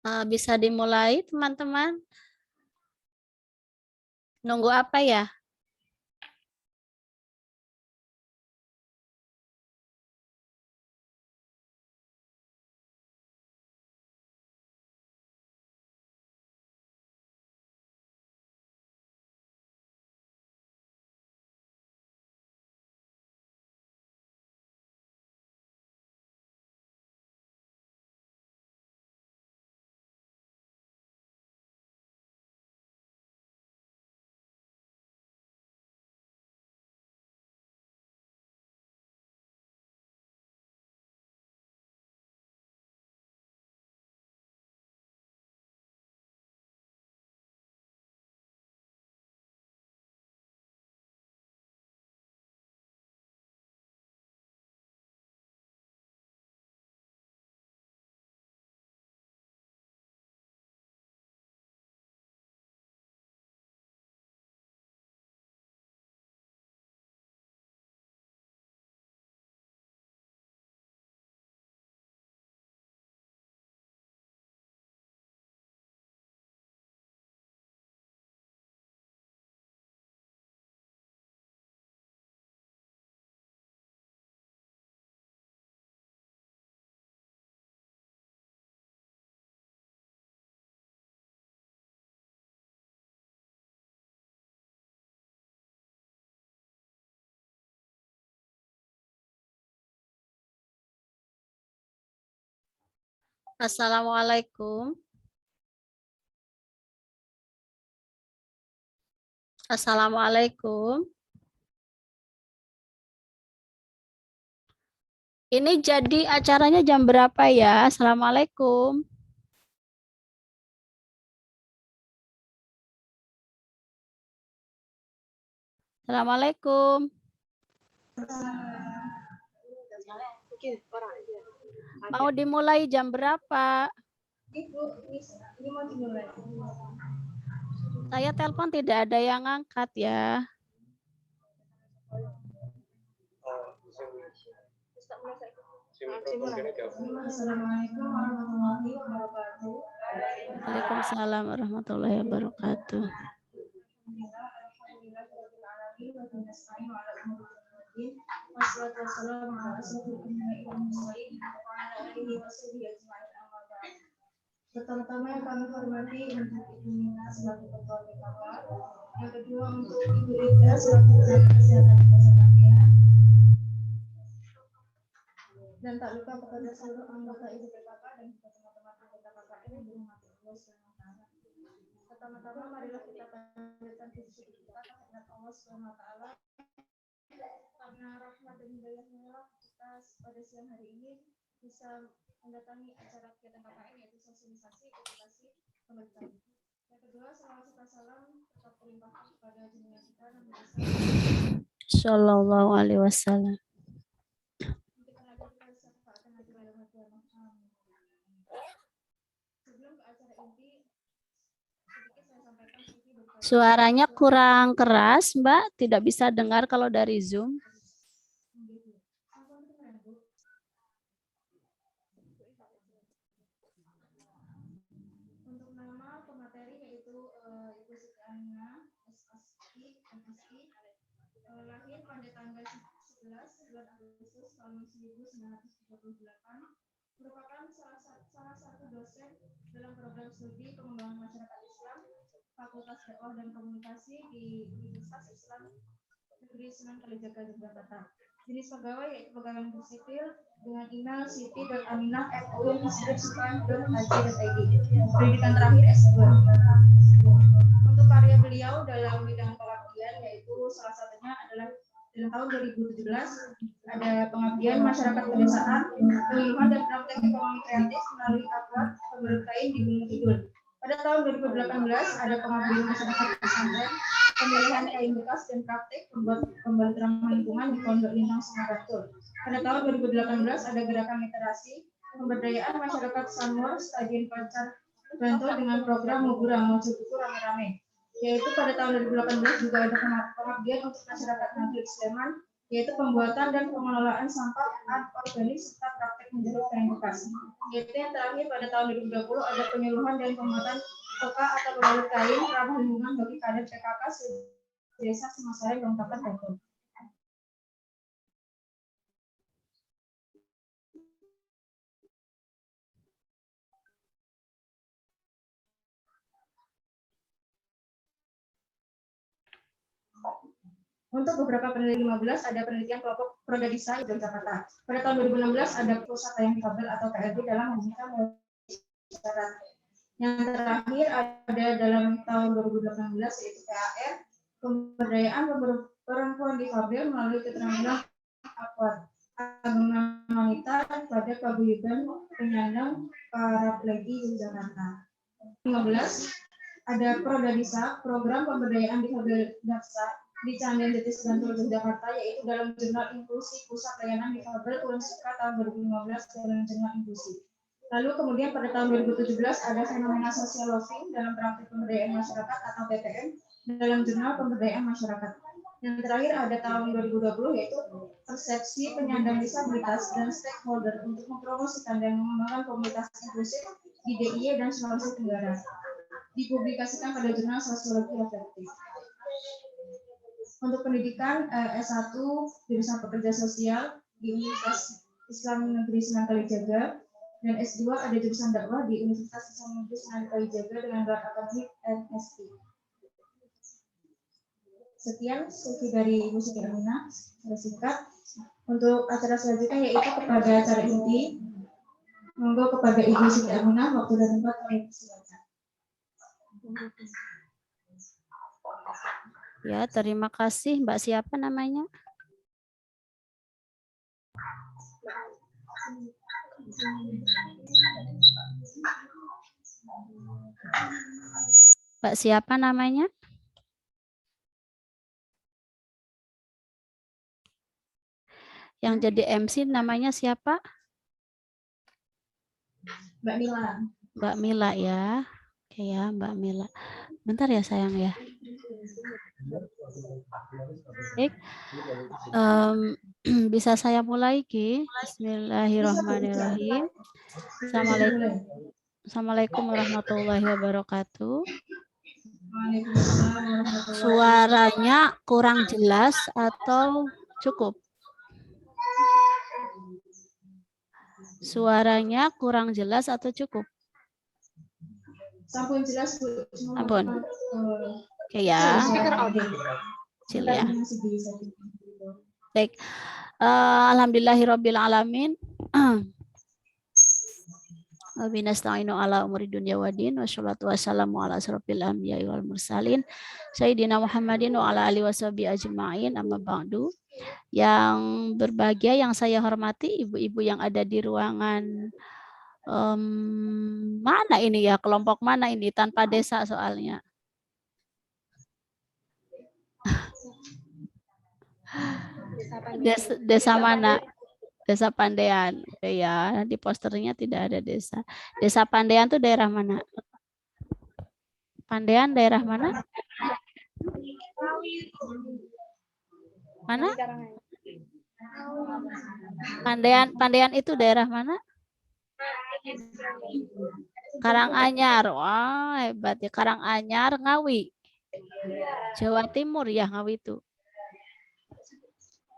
Bisa dimulai, teman-teman. Nunggu apa ya? Assalamualaikum. Assalamualaikum. Ini jadi acaranya jam berapa ya? Assalamualaikum. Assalamualaikum. Mau dimulai jam berapa? Saya telepon tidak ada yang angkat ya. Assalamualaikum warahmatullahi wabarakatuh. Waalaikumsalam warahmatullahi wabarakatuh. Pertama-tama yang kami hormati untuk Ibu Nina selaku Ketua BKK, yang kedua untuk Ibu Ida selaku Tenaga Kesehatan Kesehatan, dan tak lupa kepada seluruh anggota Ibu BKK dan juga teman-teman anggota KKN yang dirahmati Allah SWT. Pertama-tama marilah kita panjatkan puji syukur kita kepada Allah SWT karena rahmat dan hidayahnya kita pada siang hari ini bisa mendatangi acara kegiatan KKN yaitu sosialisasi, edukasi, pemberitaan. Yang kedua, salawat serta salam tetap terlimpahkan kepada junjungan kita Nabi Sallallahu alaihi wasallam. Sebelum ke acara inti, sedikit saya sampaikan Suaranya kurang keras, Mbak. Tidak bisa dengar kalau dari Zoom. untuk nama pemateri yaitu Ibu Siti Aminah, SSI, MSI, lahir pada tanggal 11 bulan Agustus tahun 1938, merupakan salah satu dosen dalam program studi pengembangan masyarakat Islam Fakultas Dakwah dan Komunikasi di Universitas Islam Negeri Sunan Kalijaga Yogyakarta. Jenis pegawai yaitu pegawai negeri sipil dengan email siti.aminah@uin.haji.id. Pendidikan terakhir S2. Untuk karya beliau dalam bidang pengabdian yaitu salah satunya adalah dalam tahun 2017 ada pengabdian masyarakat pedesaan, penyuluhan dan praktek ekonomi kreatif melalui akhlak pemberkain di Gunung Kidul. Pada tahun 2018 ada pengabdian masyarakat pesantren, pemilihan kain bekas dan praktek pembuat ramah lingkungan di Pondok Lintang Sumaratul. Pada tahun 2018 ada gerakan literasi, pemberdayaan masyarakat Sanur, Stadion Pacar Bantul dengan program Muburan Mojo Buku Rame-Rame. Yaitu pada tahun 2018 juga ada pengabdian untuk masyarakat Nahdlatul Sleman yaitu pembuatan dan pengelolaan sampah anorganik serta praktek menjadi verifikasi. Yaitu yang terakhir pada tahun 2020 ada penyuluhan dan pembuatan toka atau berbalut kain ramah lingkungan bagi kader PKK desa Semasari Bangkapan Bogor. Untuk beberapa penelitian 15 ada penelitian kelompok Prodadisa Yogyakarta. Pada tahun 2016 ada pusat layanan difabel atau PLB dalam meminta syarat. Yang terakhir ada dalam tahun 2018 yaitu PAR, pemberdayaan perempuan difabel melalui keterampilan Agungan wanita pada paguyuban penyandang paraplegi Jakarta. 15 ada Prodadisa, program pemberdayaan difabel Daksa di Candil Detis Bantul Jakarta, yaitu dalam jurnal inklusi pusat layanan difabel Unsuka tahun 2015 dalam jurnal inklusi. Lalu kemudian pada tahun 2017 ada fenomena social loving dalam praktik pemberdayaan masyarakat atau PPM dalam jurnal pemberdayaan masyarakat. Yang terakhir ada tahun 2020 yaitu persepsi penyandang disabilitas dan stakeholder untuk mempromosikan dan mengembangkan komunitas inklusif di DIY dan Sulawesi Tenggara. Dipublikasikan pada jurnal Sosiologi Reflektif. Untuk pendidikan S1 jurusan pekerja sosial di Universitas Islam Negeri Sunan Kalijaga dan S2 ada jurusan dakwah di Universitas Islam Negeri Sunan Kalijaga dengan gelar akademik MSc. Sekian sesi dari Ibu Siti Aminah, singkat. Untuk acara selanjutnya yaitu kepada acara inti. Monggo kepada Ibu Siti Aminah, waktu dan tempat kami persilakan. Ya, terima kasih. Mbak siapa namanya? Mbak siapa namanya? Yang jadi MC namanya siapa? Mbak Mila. Mbak Mila ya. Oke ya, Mbak Mila. Bentar ya sayang ya. Baik. Bisa saya mulai Ki? Bismillahirrahmanirrahim. Assalamualaikum warahmatullahi wabarakatuh. Suaranya kurang jelas atau cukup? Suaranya kurang jelas atau cukup? Sampun jelas Bu. Ampun. Oke ya. Kecil ya. Baik. Alhamdulillahirabbil alamin. Wa binasta'inu ala umuri dunya waddin wassalatu wassalamu ala asrofil anbiya'i wal mursalin sayyidina Muhammadin wa ala alihi washabihi ajma'in amma ba'du. Yang berbahagia yang saya hormati ibu-ibu yang ada di ruangan mana ini ya, kelompok mana ini tanpa desa soalnya. Desa mana? Desa Pandean. Oke ya, di posternya tidak ada desa. Desa Pandean itu daerah mana? Pandean daerah mana? Mana? Pandean itu daerah mana? Karanganyar. Wah, hebat ya. Karanganyar, Ngawi. Jawa Timur ya Ngawi itu.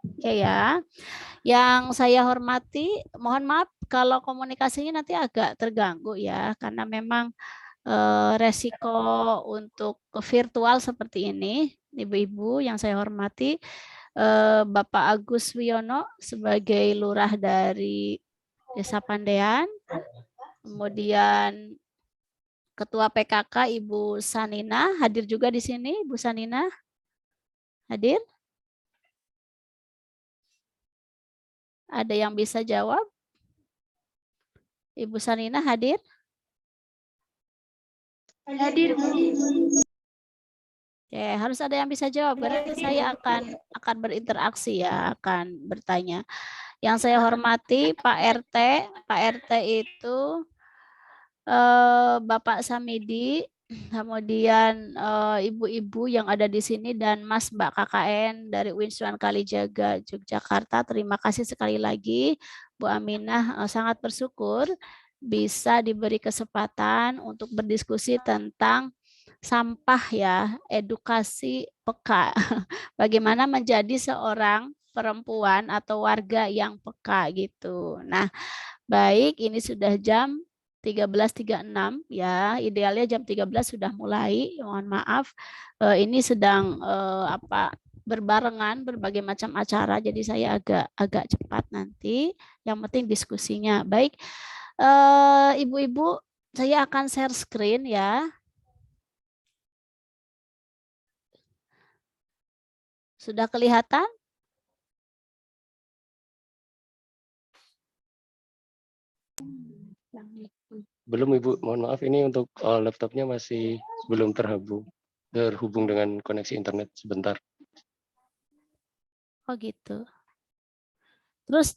Oke ya. Yang saya hormati, mohon maaf kalau komunikasinya nanti agak terganggu ya, karena memang resiko untuk virtual seperti ini. Ibu-ibu yang saya hormati, Bapak Agus Wiono sebagai lurah dari Desa Pandean, kemudian Ketua PKK Ibu Sanina hadir juga di sini. Ibu Sanina hadir? Ada yang bisa jawab? Ibu Sanina hadir? Hadir. Oke, harus ada yang bisa jawab karena saya akan berinteraksi ya, akan bertanya. Yang saya hormati Pak RT itu Bapak Samidi Kemudian ibu-ibu yang ada di sini dan Mas Mbak KKN dari Winsuan Kalijaga Yogyakarta, terima kasih sekali lagi. Bu Aminah sangat bersyukur bisa diberi kesempatan untuk berdiskusi tentang sampah ya, edukasi peka. Bagaimana menjadi seorang perempuan atau warga yang peka gitu. Nah, baik, ini sudah jam 13.36 ya, idealnya jam 13 sudah mulai. Mohon maaf, ini sedang berbarengan berbagai macam acara, jadi saya agak cepat nanti. Yang penting diskusinya. Baik, ibu-ibu, saya akan share screen ya. Sudah kelihatan? Belum Ibu, mohon maaf ini untuk laptopnya masih belum terhubung dengan koneksi internet sebentar. Oh gitu. Terus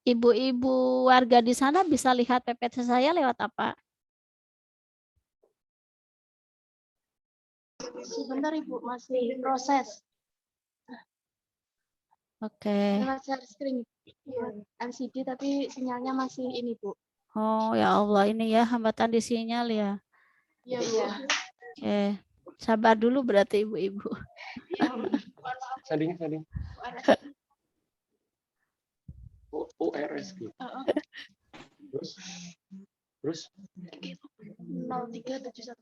ibu-ibu warga di sana bisa lihat PPT saya lewat apa? Sebentar Ibu, masih proses. Oke. Lewat share screen. LCD tapi sinyalnya masih ini Bu. Oh ya Allah, ini ya hambatan di sinyal ya. Iya Bu. Oke. Sabar dulu berarti ibu-ibu. Sanding. ORS gitu. Terus 0371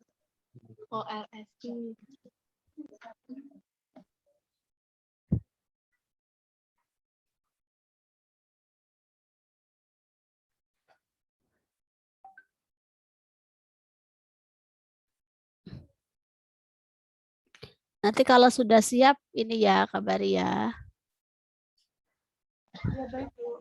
ORS. Nanti kalau sudah siap ini ya kabari ya. Ya baik Bu.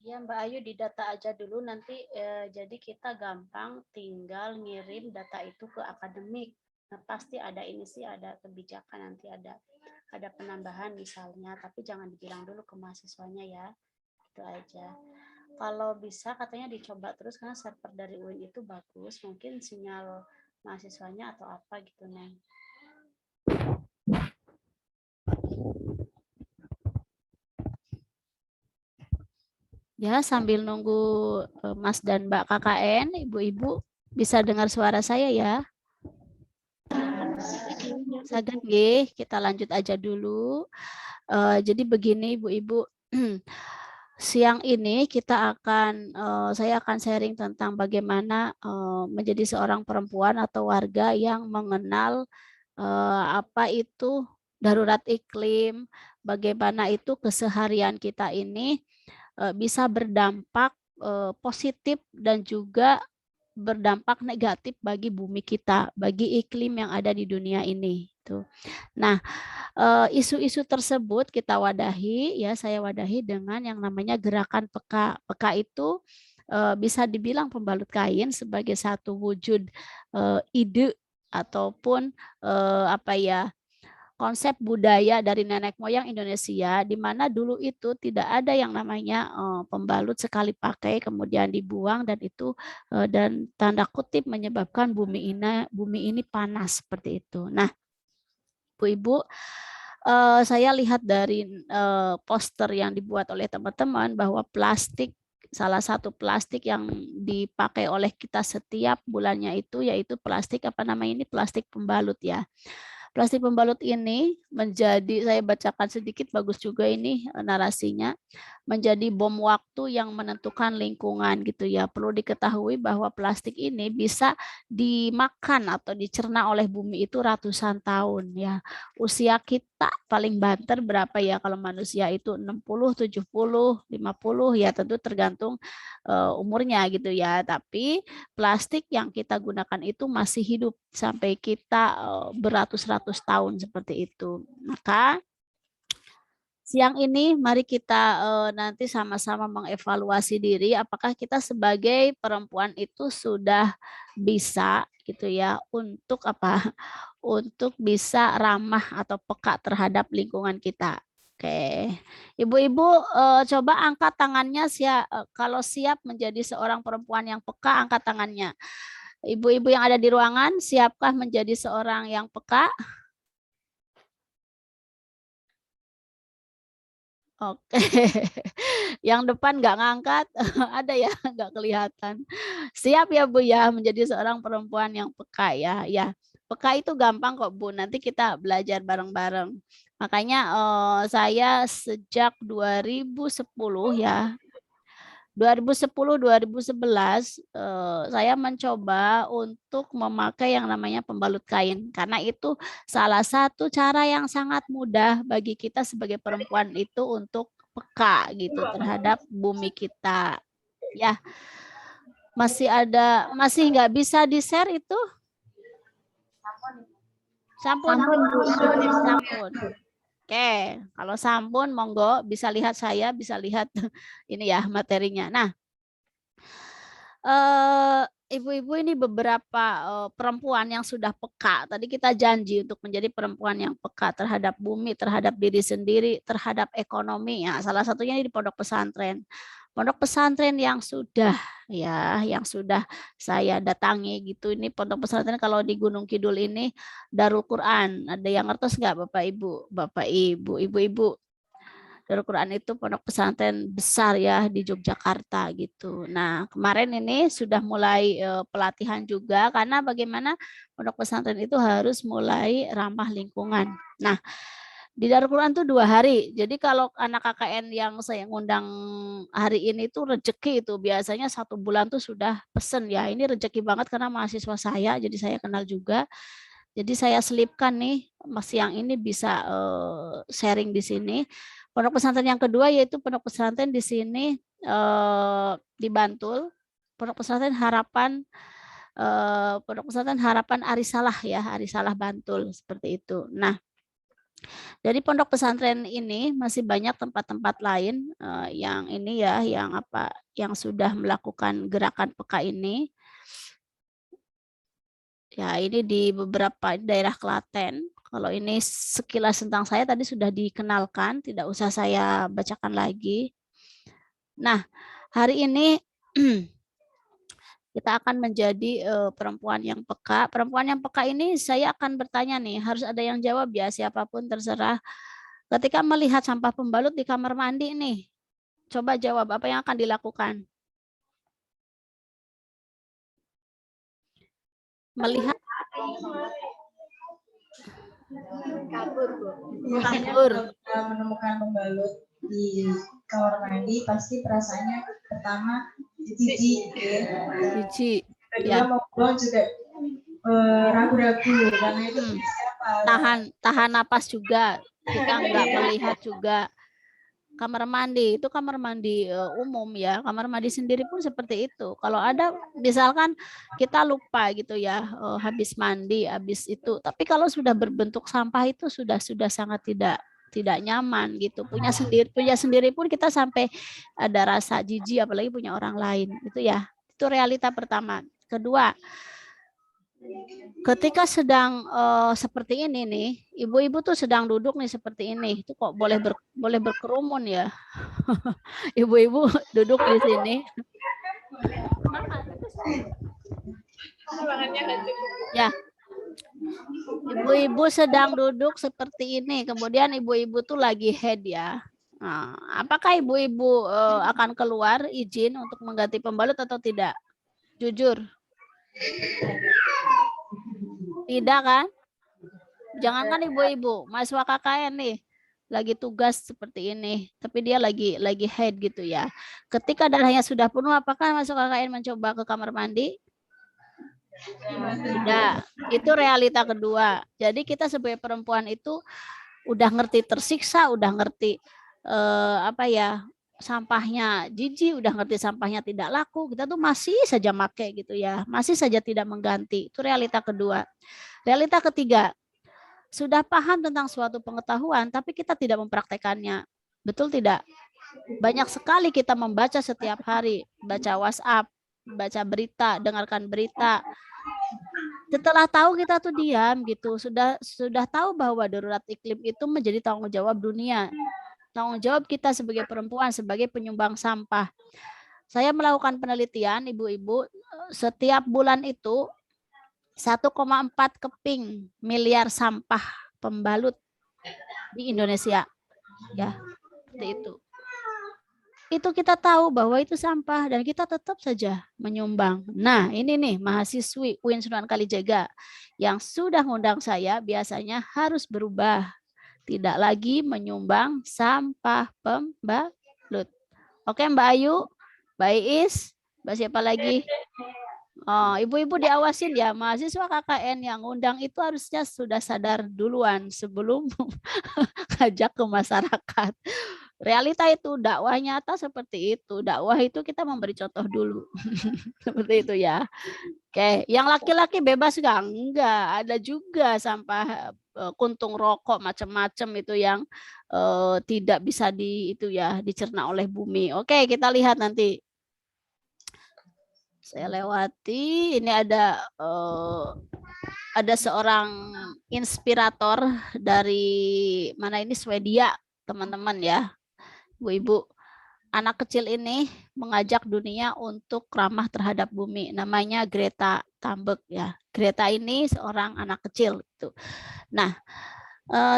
Ya Mbak Ayu didata aja dulu nanti jadi kita gampang tinggal ngirim data itu ke akademik. Nah, pasti ada ini sih ada kebijakan nanti ada penambahan misalnya, tapi jangan dibilang dulu ke mahasiswanya ya. Itu aja. Kalau bisa katanya dicoba terus karena server dari UIN itu bagus, mungkin sinyal mahasiswanya atau apa gitu Neng. Ya, sambil nunggu Mas dan Mbak KKN, ibu-ibu bisa dengar suara saya ya. Saged nggih, kita lanjut aja dulu. Jadi begini ibu-ibu, siang ini saya akan sharing tentang bagaimana menjadi seorang perempuan atau warga yang mengenal apa itu darurat iklim, bagaimana itu keseharian kita ini bisa berdampak positif dan juga berdampak negatif bagi bumi kita, bagi iklim yang ada di dunia ini. Nah, isu-isu tersebut kita wadahi, ya saya wadahi dengan yang namanya gerakan peka. Peka itu bisa dibilang pembalut kain sebagai satu wujud ide ataupun apa ya konsep budaya dari nenek moyang Indonesia, di mana dulu itu tidak ada yang namanya pembalut sekali pakai kemudian dibuang dan itu dan tanda kutip menyebabkan bumi ini panas seperti itu. Nah, ibu-ibu, saya lihat dari poster yang dibuat oleh teman-teman bahwa salah satu plastik yang dipakai oleh kita setiap bulannya itu yaitu plastik plastik pembalut ya. Plastik pembalut ini saya bacakan sedikit, bagus juga ini narasinya, menjadi bom waktu yang menentukan lingkungan gitu ya. Perlu diketahui bahwa plastik ini bisa dimakan atau dicerna oleh bumi itu ratusan tahun ya. Usia kita paling banter berapa ya kalau manusia itu 60, 70, 50 ya tentu tergantung umurnya gitu ya. Tapi plastik yang kita gunakan itu masih hidup sampai kita beratus-ratus tahun seperti itu. Maka Siang ini mari kita nanti sama-sama mengevaluasi diri apakah kita sebagai perempuan itu sudah bisa gitu ya untuk apa? Untuk bisa ramah atau peka terhadap lingkungan kita. Oke. Ibu-ibu coba angkat tangannya kalau siap menjadi seorang perempuan yang peka, angkat tangannya. Ibu-ibu yang ada di ruangan, siapkah menjadi seorang yang peka? Oke, yang depan nggak ngangkat, ada ya nggak kelihatan. Siap ya Bu ya menjadi seorang perempuan yang peka ya. Ya, peka itu gampang kok Bu. Nanti kita belajar bareng-bareng. Makanya saya sejak 2010 ya. 2010-2011 saya mencoba untuk memakai yang namanya pembalut kain karena itu salah satu cara yang sangat mudah bagi kita sebagai perempuan itu untuk peka gitu terhadap bumi kita ya. Masih nggak bisa di-share itu? Sampun. Oke, kalau sampun monggo bisa lihat saya, bisa lihat ini ya materinya. Nah, ibu-ibu ini beberapa perempuan yang sudah peka. Tadi kita janji untuk menjadi perempuan yang peka terhadap bumi, terhadap diri sendiri, terhadap ekonomi. Ya, salah satunya di pondok pesantren. Pondok pesantren yang sudah saya datangi gitu. Ini pondok pesantren kalau di Gunung Kidul ini Darul Quran. Ada yang ngertos nggak Bapak Ibu? Bapak Ibu, Ibu-ibu. Darul Quran itu pondok pesantren besar ya di Yogyakarta gitu. Nah, kemarin ini sudah mulai pelatihan juga karena bagaimana pondok pesantren itu harus mulai ramah lingkungan. Nah, di Darul Quran tuh 2 hari. Jadi kalau anak KKN yang saya ngundang hari ini tuh rezeki itu biasanya 1 bulan tuh sudah pesen ya. Ini rezeki banget karena mahasiswa saya, jadi saya kenal juga. Jadi saya selipkan nih siang ini bisa sharing di sini. Pondok pesantren yang kedua yaitu pondok pesantren di sini di Bantul. Pondok pesantren Harapan Arisalah ya, Arisalah Bantul seperti itu. Nah, dari pondok pesantren ini masih banyak tempat-tempat lain yang ini ya, yang sudah melakukan gerakan peka ini. Ya, ini di beberapa daerah Klaten. Kalau ini sekilas tentang saya tadi sudah dikenalkan, tidak usah saya bacakan lagi. Nah, hari ini kita akan menjadi perempuan yang peka. Perempuan yang peka ini saya akan bertanya nih, harus ada yang jawab ya, siapapun terserah. Ketika melihat sampah pembalut di kamar mandi nih, coba jawab apa yang akan dilakukan? Melihat kabur. Menemukan pembalut di kamar mandi pasti perasaannya pertama jijik kedua ya. mau pulang juga ragu-ragu karena itu siapa tahan napas juga, kita nggak melihat juga. Kamar mandi itu kamar mandi umum ya, kamar mandi sendiri pun seperti itu. Kalau ada misalkan kita lupa gitu ya, habis mandi, habis itu, tapi kalau sudah berbentuk sampah itu sudah sangat tidak nyaman gitu. Punya sendiri pun kita sampai ada rasa jijik, apalagi punya orang lain itu ya. Itu realita pertama. Kedua, ketika sedang seperti ini nih, ibu-ibu tuh sedang duduk nih seperti ini, itu kok boleh berkerumun ya. Ibu-ibu duduk di sini. Ya. Ibu-ibu sedang duduk seperti ini, kemudian ibu-ibu tuh lagi head ya. Nah, apakah ibu-ibu akan keluar izin untuk mengganti pembalut atau tidak? Jujur. Tidak kan? Jangankan ibu-ibu, mahasiswa KKN nih lagi tugas seperti ini, tapi dia lagi head gitu ya. Ketika darahnya sudah penuh, apakah mahasiswa KKN mencoba ke kamar mandi? Tidak. Itu realita kedua. Jadi kita sebagai perempuan itu udah ngerti tersiksa, udah ngerti sampahnya jijik, udah ngerti sampahnya tidak laku, kita tuh masih saja make gitu ya, masih saja tidak mengganti. Itu realita kedua. Realita ketiga, sudah paham tentang suatu pengetahuan tapi kita tidak mempraktekannya. Betul tidak? Banyak sekali kita membaca setiap hari, baca WhatsApp, baca berita, dengarkan berita. Setelah tahu kita tuh diam gitu, sudah tahu bahwa darurat iklim itu menjadi tanggung jawab dunia. Tanggung jawab kita sebagai perempuan, sebagai penyumbang sampah. Saya melakukan penelitian, ibu-ibu, setiap bulan itu 1,4 keping miliar sampah pembalut di Indonesia. Ya, seperti itu. Itu kita tahu bahwa itu sampah dan kita tetap saja menyumbang. Nah, ini nih mahasiswi UIN Sunan Kalijaga yang sudah ngundang saya biasanya harus berubah. Tidak lagi menyumbang sampah pembalut. Oke, Mbak Ayu, Mbak Iis, Mbak siapa lagi? Oh, ibu-ibu diawasin ya, mahasiswa KKN yang undang itu harusnya sudah sadar duluan sebelum ngajak ke masyarakat. Realita itu, dakwah nyata seperti itu. Dakwah itu kita memberi contoh dulu. Seperti itu ya. Oke, yang laki-laki bebas nggak? Enggak, ada juga sampah kuntung rokok macam-macam itu yang tidak bisa dicerna oleh bumi. Oke, kita lihat nanti. Saya lewati, ini ada seorang inspirator dari mana ini, Swedia, teman-teman ya, ibu-ibu. Anak kecil ini mengajak dunia untuk ramah terhadap bumi. Namanya Greta Thunberg ya. Greta ini seorang anak kecil itu. Nah,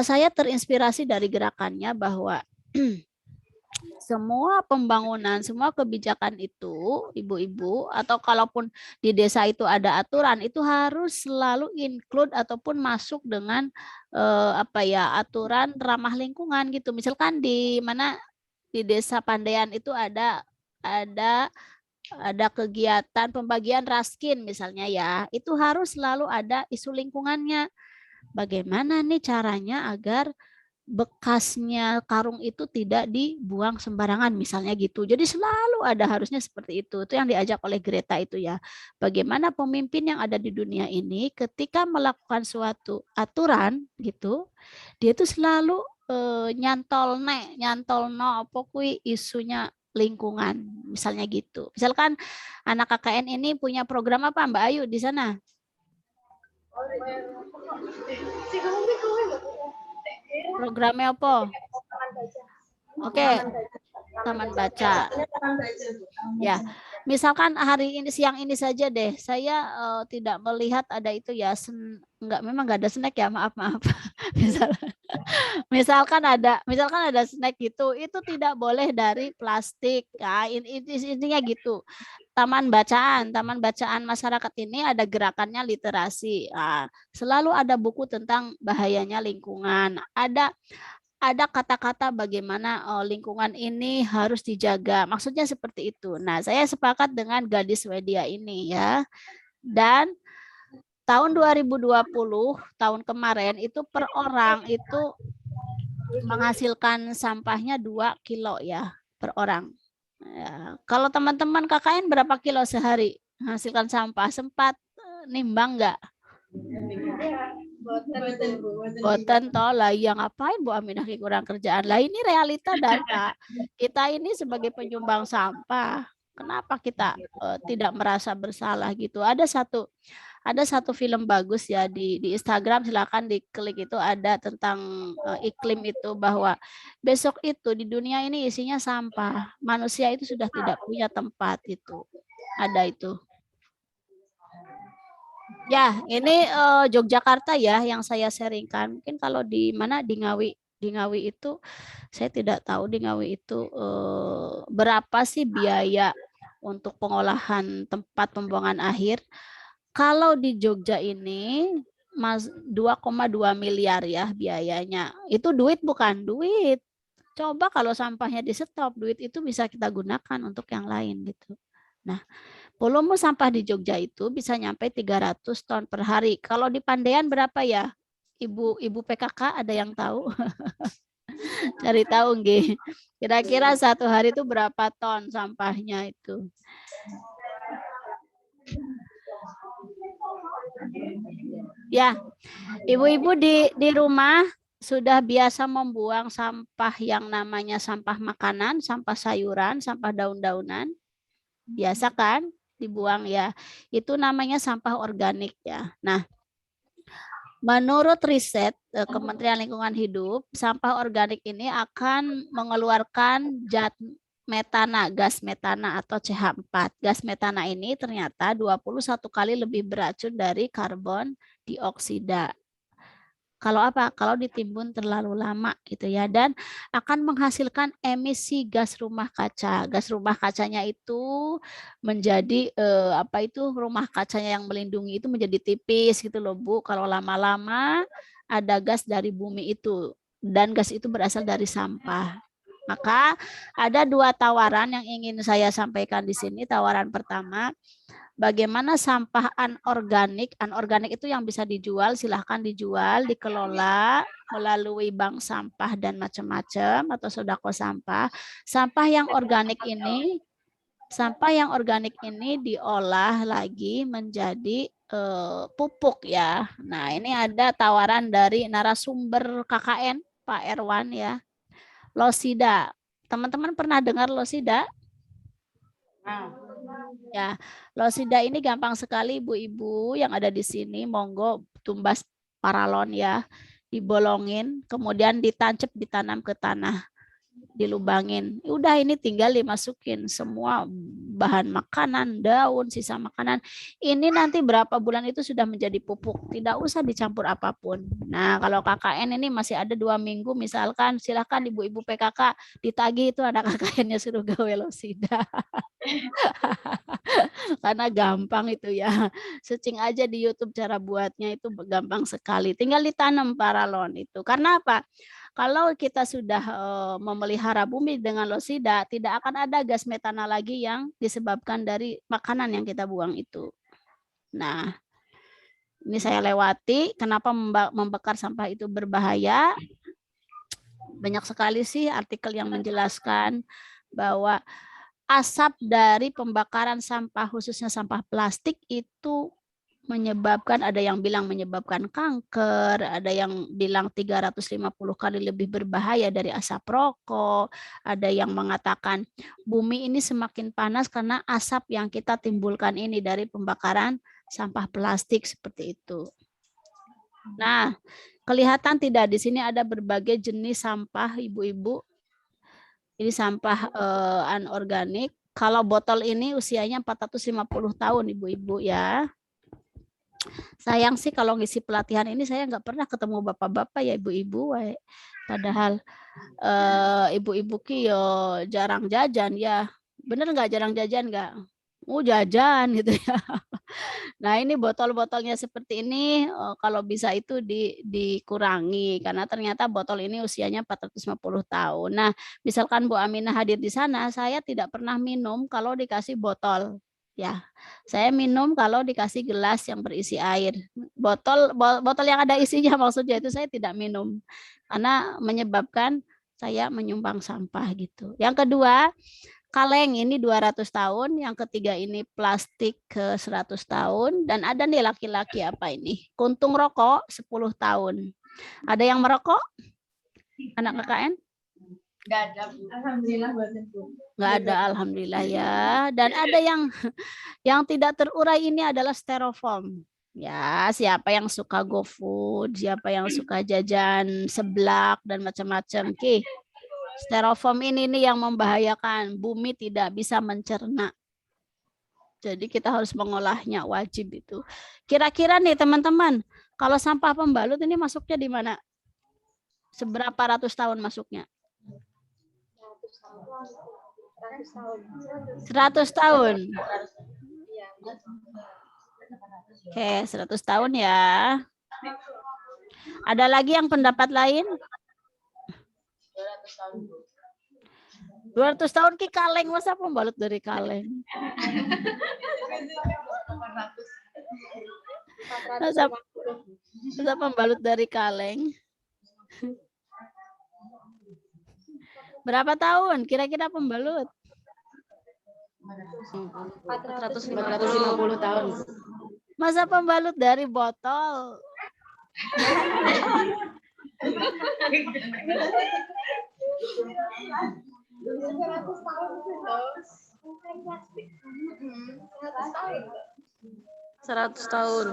saya terinspirasi dari gerakannya bahwa semua pembangunan, semua kebijakan itu, ibu-ibu, atau kalaupun di desa itu ada aturan, itu harus selalu include ataupun masuk dengan aturan ramah lingkungan gitu. Misalkan di desa Pandaian itu ada kegiatan pembagian raskin misalnya ya, itu harus selalu ada isu lingkungannya. Bagaimana nih caranya agar bekasnya karung itu tidak dibuang sembarangan misalnya gitu. Jadi selalu ada harusnya seperti itu. Itu yang diajak oleh Greta itu ya. Bagaimana pemimpin yang ada di dunia ini ketika melakukan suatu aturan gitu, dia itu selalu nyantol apa kui isunya lingkungan misalnya gitu. Misalkan anak KKN ini punya program apa Mbak Ayu di sana? Programnya apa? Oke, taman baca. Ya, misalkan hari ini siang ini saja deh, saya tidak melihat ada itu ya, memang nggak ada snack ya, maaf. Misalkan ada snack gitu, itu tidak boleh dari plastik. Nah, intinya gitu. Taman bacaan masyarakat ini ada gerakannya literasi. Nah, selalu ada buku tentang bahayanya lingkungan. Ada kata-kata bagaimana lingkungan ini harus dijaga. Maksudnya seperti itu. Nah, saya sepakat dengan gadis Swedia ini ya. Dan tahun 2020, tahun kemarin itu per orang itu menghasilkan sampahnya 2 kilo ya per orang. Ya, kalau teman-teman KKN berapa kilo sehari menghasilkan sampah? Sempat nimbang nggak? Boten toh lah, ya ngapain Bu Aminah kurang kerjaan lah, ini realita data. Kita ini sebagai penyumbang sampah, kenapa kita tidak merasa bersalah gitu? Ada satu film bagus ya di Instagram, silakan diklik, itu ada tentang iklim itu, bahwa besok itu di dunia ini isinya sampah, manusia itu sudah tidak punya tempat, itu ada itu. Ya, ini Yogyakarta ya yang saya sharingkan. Mungkin kalau di mana di Ngawi itu saya tidak tahu di Ngawi itu berapa sih biaya untuk pengolahan tempat pembuangan akhir. Kalau di Jogja ini 2,2 miliar ya biayanya. Itu duit bukan duit. Coba kalau sampahnya di stop, duit itu bisa kita gunakan untuk yang lain gitu. Nah, volume sampah di Jogja itu bisa nyampe 300 ton per hari. Kalau di Pandaian berapa ya? Ibu PKK ada yang tahu? Cari tahu nggih. Kira-kira satu hari itu berapa ton sampahnya itu? Ya, ibu-ibu di rumah sudah biasa membuang sampah yang namanya sampah makanan, sampah sayuran, sampah daun-daunan? Biasa kan dibuang ya. Itu namanya sampah organik ya. Nah, menurut riset Kementerian Lingkungan Hidup, sampah organik ini akan mengeluarkan gas metana atau CH4. Gas metana ini ternyata 21 kali lebih beracun dari karbon dioksida. Kalau apa? Kalau ditimbun terlalu lama gitu ya, dan akan menghasilkan emisi gas rumah kaca. Gas rumah kacanya itu menjadi apa itu, rumah kacanya yang melindungi itu menjadi tipis gitu loh Bu. Kalau lama-lama ada gas dari bumi itu, dan gas itu berasal dari sampah. Maka ada dua tawaran yang ingin saya sampaikan di sini. Tawaran pertama, bagaimana sampah anorganik, anorganik itu yang bisa dijual, silahkan dijual, dikelola melalui bank sampah dan macam-macam atau sodako sampah. Sampah yang organik ini diolah lagi menjadi pupuk ya. Nah, ini ada tawaran dari narasumber KKN Pak Erwan ya. Losida. Teman-teman pernah dengar Losida? Nah, ya, Losida ini gampang sekali ibu-ibu yang ada di sini, monggo tumbas paralon ya, dibolongin, kemudian ditancap, ditanam ke tanah, dilubangin. Udah, ini tinggal dimasukin semua bahan makanan, daun, sisa makanan. Ini nanti berapa bulan itu sudah menjadi pupuk, tidak usah dicampur apapun. Nah, kalau KKN ini masih ada 2 minggu misalkan, silakan ibu-ibu PKK ditagih itu anak KKN-nya suruh gawe Losida. Karena gampang itu ya. Searching aja di YouTube cara buatnya, itu gampang sekali. Tinggal ditanam paralon itu. Karena apa? Kalau kita sudah memelihara bumi dengan Losida, tidak akan ada gas metana lagi yang disebabkan dari makanan yang kita buang itu. Nah, ini saya lewati. Kenapa membakar sampah itu berbahaya? Banyak sekali sih artikel yang menjelaskan bahwa asap dari pembakaran sampah, khususnya sampah plastik, itu menyebabkan, ada yang bilang menyebabkan kanker, ada yang bilang 350 kali lebih berbahaya dari asap rokok, ada yang mengatakan bumi ini semakin panas karena asap yang kita timbulkan ini dari pembakaran sampah plastik seperti itu. Nah, kelihatan tidak di sini ada berbagai jenis sampah ibu-ibu. Ini sampah anorganik. Kalau botol ini usianya 450 tahun ibu-ibu ya. Sayang sih kalau ngisi pelatihan ini saya nggak pernah ketemu bapak-bapak ya ibu-ibu. Padahal ibu-ibu ki yo jarang jajan ya. Bener nggak jarang jajan nggak? Jajan gitu ya. Nah, ini botol-botolnya seperti ini, kalau bisa itu dikurangi karena ternyata botol ini usianya 450 tahun. Nah, misalkan Bu Aminah hadir di sana, saya tidak pernah minum kalau dikasih botol. Ya, saya minum kalau dikasih gelas yang berisi air. Botol yang ada isinya maksudnya itu saya tidak minum karena menyebabkan saya menyumbang sampah gitu. Yang kedua, kaleng ini 200 tahun, yang ketiga ini plastik ke 100 tahun, dan ada nih laki-laki apa ini? Kuntung rokok 10 tahun. Ada yang merokok? Anak KKN? Enggak ada, Bu. Alhamdulillah buatnya, Bu. Enggak ada, alhamdulillah ya. Dan ada yang tidak terurai ini adalah styrofoam. Ya, siapa yang suka GoFood, siapa yang suka jajan seblak dan macam-macam, Ki. Styrofoam ini nih yang membahayakan, bumi tidak bisa mencerna. Jadi kita harus mengolahnya, wajib itu. Kira-kira nih teman-teman, kalau sampah pembalut ini masuknya di mana? Seberapa ratus tahun masuknya? 100 tahun. Oke, 100 tahun ya. Ada lagi yang pendapat lain? 200 tahun ki kaleng, masa pembalut dari kaleng? Masa pembalut dari kaleng? Berapa tahun kira-kira pembalut? 450 tahun. Masa pembalut dari botol? Seratus tahun.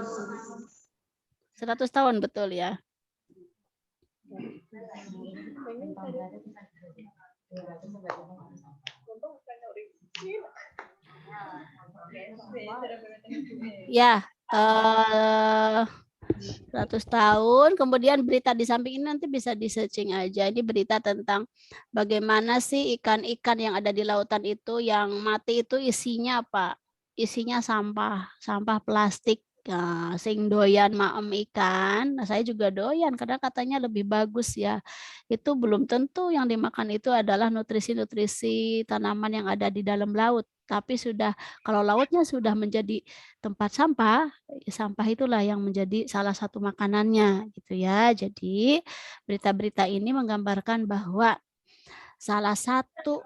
100 tahun betul ya. Ya, 100 tahun. Kemudian berita di samping ini nanti bisa di-searching aja. Ini berita tentang bagaimana sih ikan-ikan yang ada di lautan itu yang mati itu isinya apa? Isinya sampah, sampah plastik. Nah, sing doyan maem ikan. Nah, saya juga doyan karena katanya lebih bagus ya. Itu belum tentu yang dimakan itu adalah nutrisi-nutrisi tanaman yang ada di dalam laut. Tapi sudah kalau lautnya sudah menjadi tempat sampah, sampah itulah yang menjadi salah satu makanannya gitu ya. Jadi berita-berita ini menggambarkan bahwa salah satu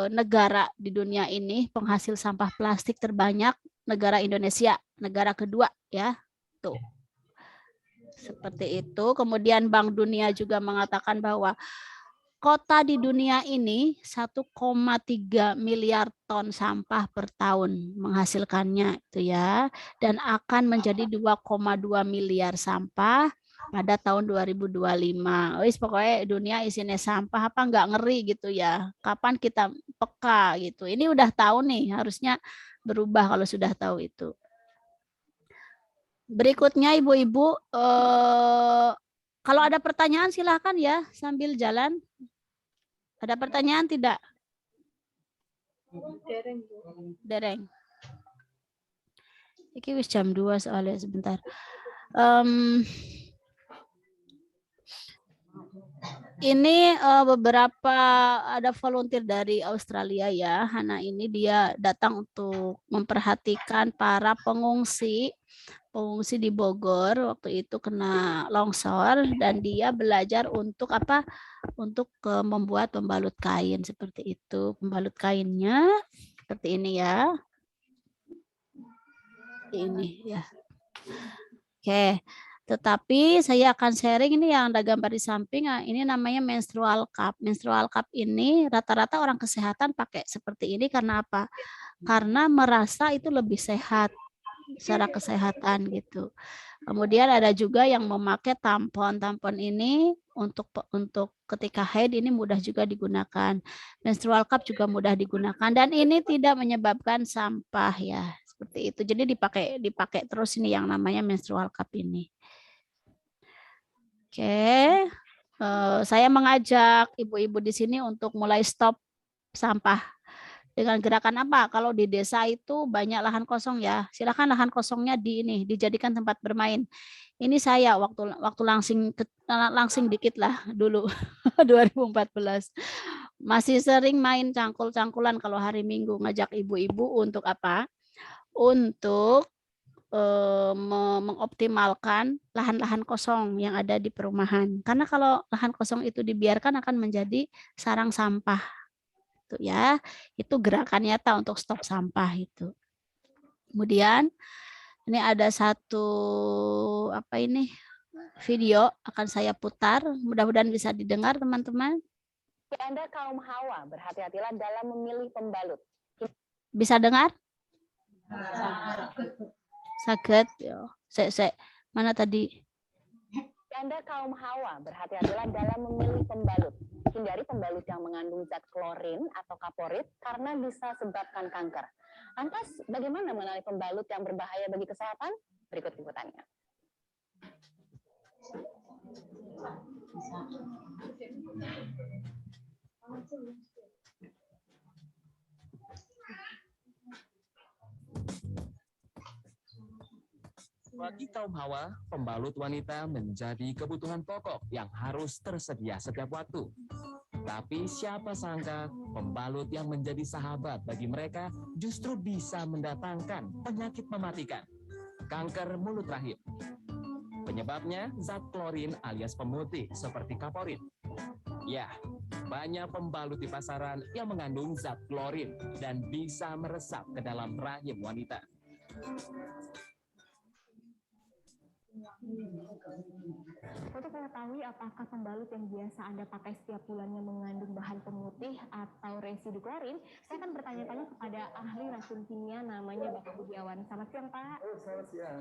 negara di dunia ini penghasil sampah plastik terbanyak negara Indonesia, negara kedua ya. Tuh. Seperti itu. Kemudian Bank Dunia juga mengatakan bahwa kota di dunia ini 1,3 miliar ton sampah per tahun menghasilkannya itu ya, dan akan menjadi 2,2 miliar sampah pada tahun 2025. Wis pokoknya dunia isinya sampah apa nggak ngeri gitu ya. Kapan kita peka gitu. Ini udah tahu nih, harusnya berubah kalau sudah tahu itu. Berikutnya Ibu-ibu, kalau ada pertanyaan silahkan ya sambil jalan. Ada pertanyaan tidak? Dereng. Iki wis jam 2 soalnya sebentar. Ini beberapa ada volunteer dari Australia ya. Hana ini dia datang untuk memperhatikan para pengungsi di Bogor waktu itu kena longsor, dan dia belajar untuk apa? Untuk membuat pembalut kain seperti itu. Pembalut kainnya seperti ini ya. Ini ya. Oke. Tetapi saya akan sharing ini yang ada gambar di samping. Ini namanya menstrual cup. Menstrual cup ini rata-rata orang kesehatan pakai seperti ini karena apa? Karena merasa itu lebih sehat secara kesehatan gitu. Kemudian ada juga yang memakai tampon. Tampon ini untuk ketika haid ini mudah juga digunakan. Menstrual cup juga mudah digunakan dan ini tidak menyebabkan sampah ya. Seperti itu. Jadi dipakai terus ini yang namanya menstrual cup ini. Oke. Saya mengajak ibu-ibu di sini untuk mulai stop sampah. Dengan gerakan apa? Kalau di desa itu banyak lahan kosong ya. Silakan lahan kosongnya dijadikan tempat bermain. Ini saya waktu langsing dikit lah dulu 2014. Masih sering main cangkul-cangkulan kalau hari Minggu, ngajak ibu-ibu untuk apa? Untuk mengoptimalkan lahan-lahan kosong yang ada di perumahan. Karena kalau lahan kosong itu dibiarkan akan menjadi sarang sampah. Itu ya. Itu gerakan nyata untuk stop sampah itu. Kemudian ini ada satu video akan saya putar. Mudah-mudahan bisa didengar teman-teman. Anda kaum Hawa, berhati-hatilah dalam memilih pembalut. Bisa dengar? Sakit ya. Mana tadi? Anda kaum Hawa, berhati-hatilah dalam memilih pembalut. Hindari pembalut yang mengandung zat klorin atau kaporit karena bisa sebabkan kanker. Lantas, bagaimana mengenali pembalut yang berbahaya bagi kesehatan? Berikut liputannya. Bagi kaum Hawa, pembalut wanita menjadi kebutuhan pokok yang harus tersedia setiap waktu. Tapi siapa sangka pembalut yang menjadi sahabat bagi mereka justru bisa mendatangkan penyakit mematikan, kanker mulut rahim. Penyebabnya zat klorin alias pemutih seperti kaporit. Ya, banyak pembalut di pasaran yang mengandung zat klorin dan bisa meresap ke dalam rahim wanita. Untuk mengetahui apakah pembalut yang biasa Anda pakai setiap bulannya mengandung bahan pemutih atau residu klorin, saya akan bertanya-tanya kepada ahli racun kimia namanya Bapak Budiawan. Selamat siang, Pak. Selamat siang.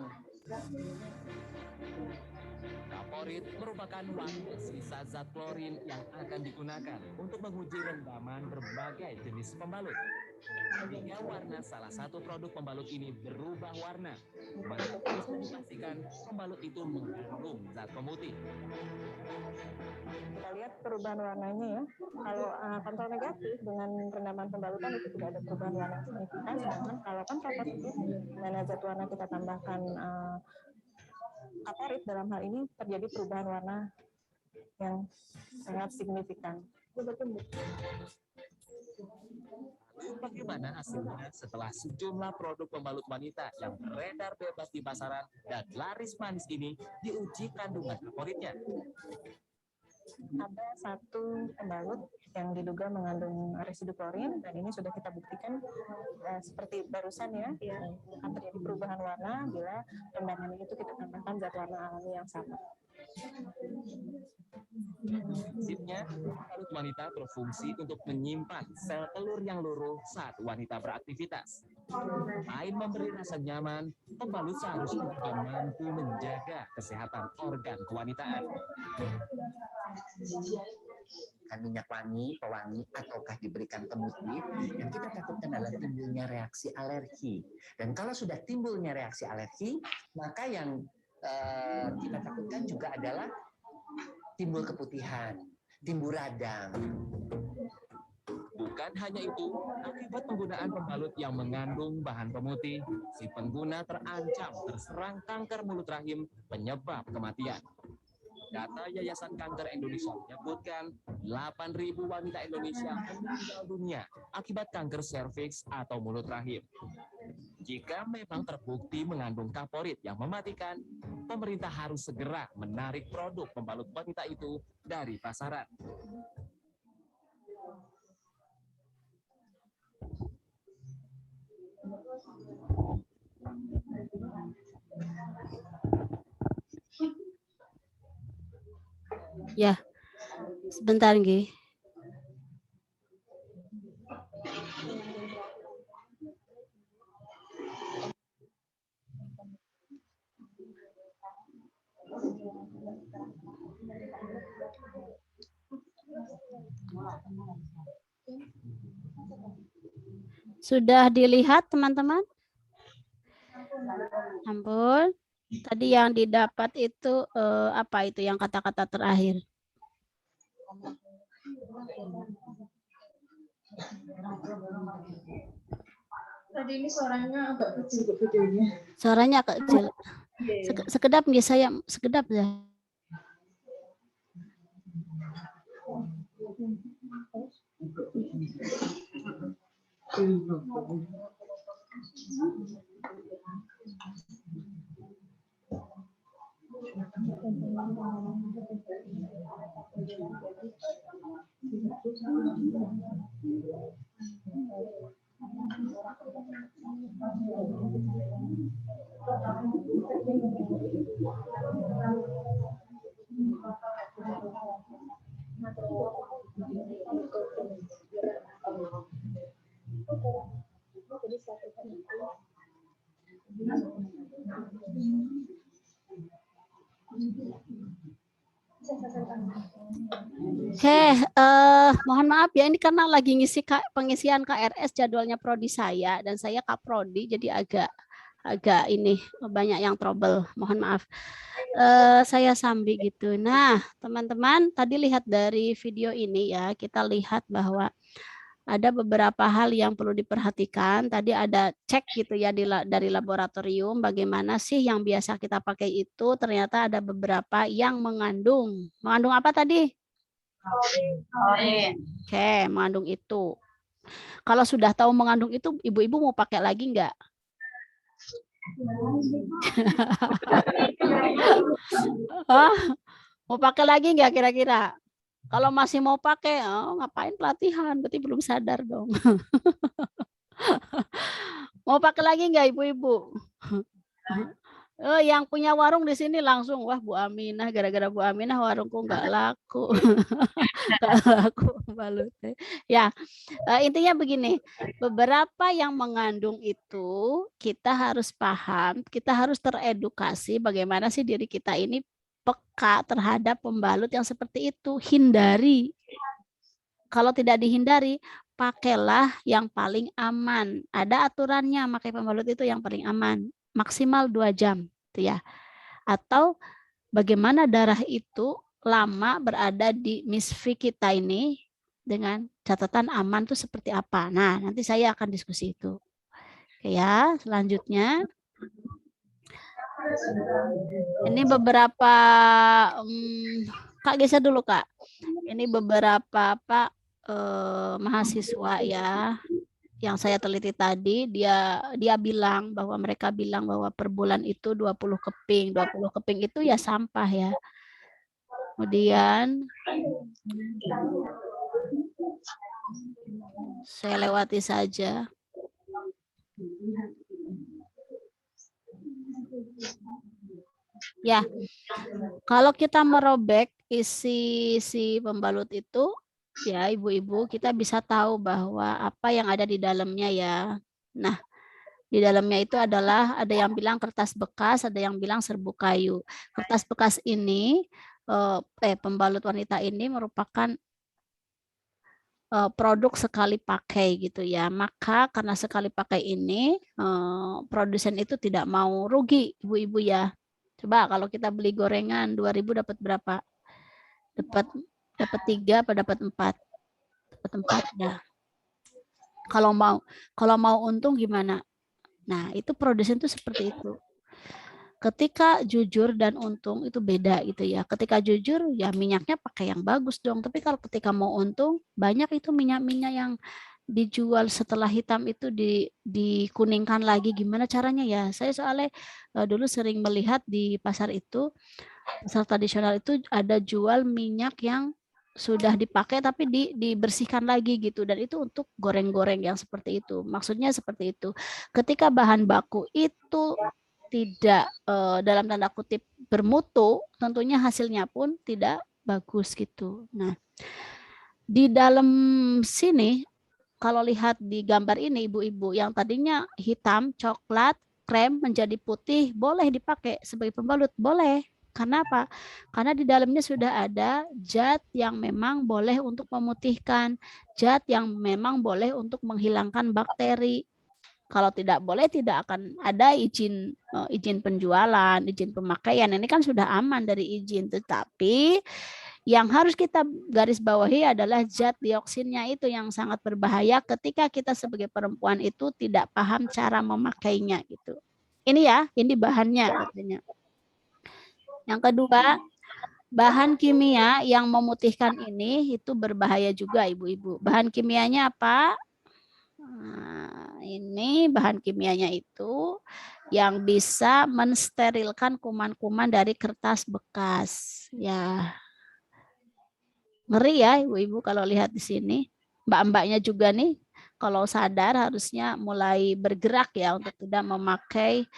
Kaporit merupakan waktu sisa zat klorin yang akan digunakan untuk menguji rendaman berbagai jenis pembalut. Jika warna salah satu produk pembalut ini berubah warna, maka bisa dipastikan pembalut itu mengandung zat pemutih. Kita lihat perubahan warnanya ya. Kalau kontrol negatif dengan rendaman pembalutan itu tidak ada perubahan warna signifikan. Sedangkan kalau kontrol positif dengan zat warna kita tambahkan kaporit, dalam hal ini terjadi perubahan warna yang sangat signifikan. Bagaimana hasilnya setelah sejumlah produk pembalut wanita yang beredar bebas di pasaran dan laris manis ini diuji kandungan kaporitnya? Ada satu pembalut yang diduga mengandung residu klorin dan ini sudah kita buktikan seperti barusan ya, akan terjadi perubahan warna bila rendaman itu kita tambahkan zat warna alami yang sama. Prinsipnya, pembalut wanita berfungsi untuk menyimpan sel telur yang luruh saat wanita beraktivitas. Selain memberi rasa nyaman, pembalut seharusnya juga mampu menjaga kesehatan organ kewanitaan. Minyak wangi, pewangi, ataukah diberikan pemutih, yang kita takutkan adalah timbulnya reaksi alergi. Dan kalau sudah timbulnya reaksi alergi, maka yang kita takutkan juga adalah timbul keputihan, timbul radang. Bukan hanya itu, akibat penggunaan pembalut yang mengandung bahan pemutih, si pengguna terancam terserang kanker mulut rahim penyebab kematian. Data Yayasan Kanker Indonesia menyebutkan 8.000 wanita Indonesia meninggal dunia akibat kanker serviks atau mulut rahim. Jika memang terbukti mengandung kaporit yang mematikan, pemerintah harus segera menarik produk pembalut wanita itu dari pasaran. Ya, sebentar nggih. Sudah dilihat teman-teman? Ampun. Tadi yang didapat itu apa itu yang kata-kata terakhir? Tadi ini suaranya agak kecil videonya. Suaranya kecil. Sekedap nggih saya, sekedap ya. Oke, mohon maaf ya, ini karena lagi ngisi pengisian KRS jadwalnya prodi saya dan saya kaprodi, jadi agak ini banyak yang trouble. Mohon maaf. Saya sambil gitu. Nah, teman-teman, tadi lihat dari video ini ya, kita lihat bahwa ada beberapa hal yang perlu diperhatikan. Tadi ada cek gitu ya dari laboratorium bagaimana sih yang biasa kita pakai itu, ternyata ada beberapa yang mengandung apa tadi? Oke, mengandung itu. Kalau sudah tahu mengandung itu, ibu-ibu mau pakai lagi enggak? Mau pakai lagi enggak kira-kira? Kalau masih mau pakai, ngapain pelatihan? Berarti belum sadar dong. Mau pakai lagi enggak ibu-ibu? Yang punya warung di sini langsung, wah Bu Aminah, gara-gara Bu Aminah warungku nggak laku. Nggak laku pembalutnya. Ya, intinya begini, beberapa yang mengandung itu kita harus paham, kita harus teredukasi bagaimana sih diri kita ini peka terhadap pembalut yang seperti itu. Hindari. Kalau tidak dihindari, pakailah yang paling aman. Ada aturannya, pakai pembalut itu yang paling aman. Maksimal 2 jam. Gitu ya. Atau bagaimana darah itu lama berada di misfi kita ini dengan catatan aman itu seperti apa. Nah, nanti saya akan diskusi itu. Oke ya, selanjutnya. Ini beberapa, Kak geser dulu Kak. Ini beberapa mahasiswa ya yang saya teliti tadi, dia bilang bahwa mereka bilang bahwa per bulan itu 20 keping. 20 keping itu ya sampah ya. Kemudian saya lewati saja. Ya, kalau kita merobek isi si pembalut itu, ya ibu-ibu, kita bisa tahu bahwa apa yang ada di dalamnya ya. Nah, di dalamnya itu adalah ada yang bilang kertas bekas, ada yang bilang serbuk kayu. Kertas bekas ini, pembalut wanita ini merupakan produk sekali pakai gitu ya. Maka karena sekali pakai ini, produsen itu tidak mau rugi, ibu-ibu ya. Coba kalau kita beli gorengan 2.000 dapat berapa? Dapat 3 apa dapat 4? Dapat 4 ya. Kalau mau untung gimana? Nah, itu produsen itu seperti itu. Ketika jujur dan untung itu beda gitu ya. Ketika jujur ya minyaknya pakai yang bagus dong. Tapi kalau ketika mau untung, banyak itu minyak-minyak yang dijual setelah hitam itu dikuningkan lagi. Gimana caranya ya? Saya soalnya dulu sering melihat di pasar itu, pasar tradisional itu ada jual minyak yang sudah dipakai tapi dibersihkan lagi gitu, dan itu untuk goreng-goreng yang seperti itu. Maksudnya seperti itu. Ketika bahan baku itu tidak dalam tanda kutip bermutu, tentunya hasilnya pun tidak bagus gitu. Nah, di dalam sini kalau lihat di gambar ini ibu-ibu, yang tadinya hitam, coklat, krem menjadi putih, boleh dipakai sebagai pembalut, boleh. Karena apa? Karena di dalamnya sudah ada zat yang memang boleh untuk memutihkan, zat yang memang boleh untuk menghilangkan bakteri. Kalau tidak boleh, tidak akan ada izin penjualan, izin pemakaian. Ini kan sudah aman dari izin. Tetapi yang harus kita garis bawahi adalah zat dioksinnya itu yang sangat berbahaya ketika kita sebagai perempuan itu tidak paham cara memakainya gitu. Ini ya, ini bahannya katanya. Yang kedua, bahan kimia yang memutihkan ini itu berbahaya juga ibu-ibu. Bahan kimianya apa? Nah, ini bahan kimianya itu yang bisa mensterilkan kuman-kuman dari kertas bekas. Ya, ngeri ya ibu-ibu kalau lihat di sini. Mbak-mbaknya juga nih, kalau sadar harusnya mulai bergerak ya untuk tidak memakai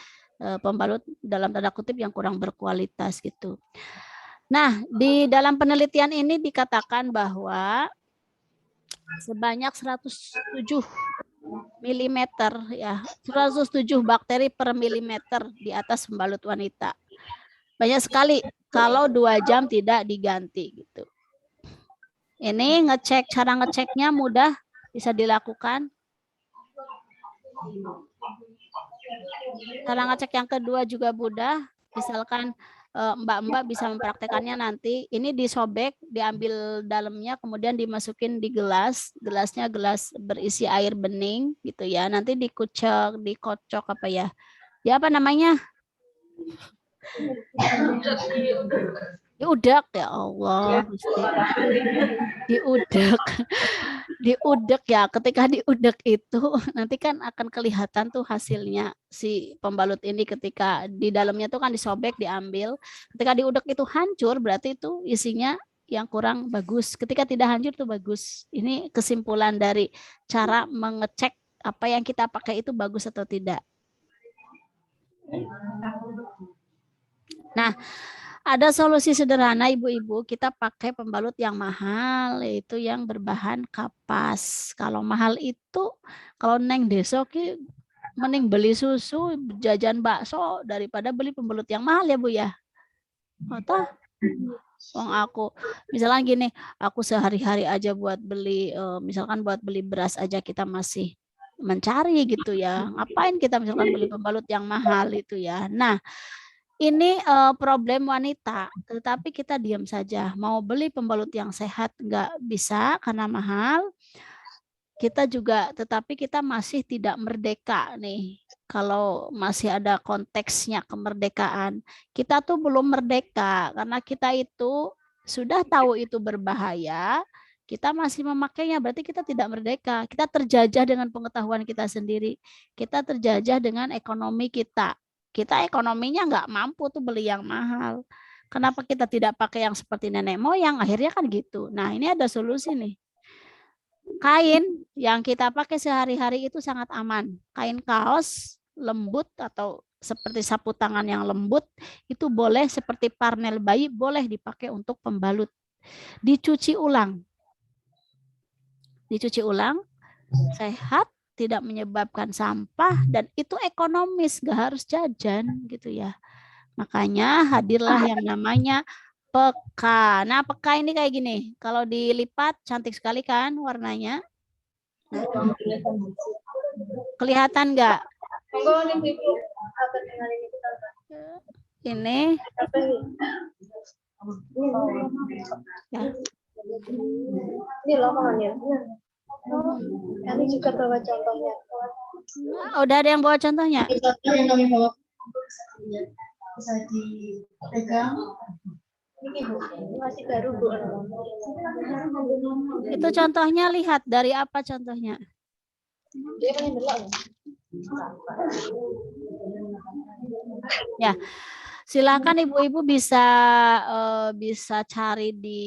pembalut dalam tanda kutip yang kurang berkualitas gitu. Nah, di dalam penelitian ini dikatakan bahwa sebanyak 107 milimeter ya, 107 bakteri per milimeter di atas pembalut wanita. Banyak sekali kalau 2 jam tidak diganti gitu. Ini cara ngeceknya mudah, bisa dilakukan. Cara ngecek yang kedua juga mudah, misalkan mbak-mbak bisa mempraktekannya nanti. Ini disobek, diambil dalamnya, kemudian dimasukin di gelas. Gelasnya gelas berisi air bening gitu ya. Nanti dikocok apa ya? Ya apa namanya? Diudak ya Allah, diudak. Diudek ya, ketika diudek itu nanti kan akan kelihatan tuh hasilnya si pembalut ini ketika di dalamnya tuh kan disobek, diambil. Ketika diudek itu hancur, berarti itu isinya yang kurang bagus. Ketika tidak hancur tuh bagus. Ini kesimpulan dari cara mengecek apa yang kita pakai itu bagus atau tidak. Nah, ada solusi sederhana ibu-ibu, kita pakai pembalut yang mahal, yaitu yang berbahan kapas. Kalau mahal itu, kalau neng deso ki mending beli susu, jajan bakso daripada beli pembalut yang mahal ya Bu ya. Atau Wong aku misalkan gini, aku sehari-hari aja buat beli misalkan buat beli beras aja kita masih mencari gitu ya. Ngapain kita misalkan beli pembalut yang mahal itu ya. Nah, ini problem wanita, tetapi kita diam saja. Mau beli pembalut yang sehat nggak bisa karena mahal. Kita juga, tetapi kita masih tidak merdeka nih. Kalau masih ada konteksnya kemerdekaan, kita tuh belum merdeka karena kita itu sudah tahu itu berbahaya, kita masih memakainya, berarti kita tidak merdeka. Kita terjajah dengan pengetahuan kita sendiri. Kita terjajah dengan ekonomi kita. Kita ekonominya nggak mampu tuh beli yang mahal. Kenapa kita tidak pakai yang seperti nenek moyang? Akhirnya kan gitu. Nah, ini ada solusi nih. Kain yang kita pakai sehari-hari itu sangat aman. Kain kaos lembut atau seperti sapu tangan yang lembut itu boleh, seperti parnel bayi boleh dipakai untuk pembalut. Dicuci ulang. Dicuci ulang, sehat, tidak menyebabkan sampah, dan itu ekonomis, gak harus jajan gitu ya. Makanya hadirlah yang namanya peka. Nah, peka ini kayak gini. Kalau dilipat cantik sekali kan warnanya. Kelihatan nggak? Ini. Ya. Ini lapangannya. Ini juga bawa contohnya. Nah, udah ada yang bawa contohnya? Contoh yang kami bawa bisa dipegang. Ini Bu, masih baru Bu. Itu contohnya, lihat dari apa contohnya? Ya, silakan ibu-ibu bisa bisa cari di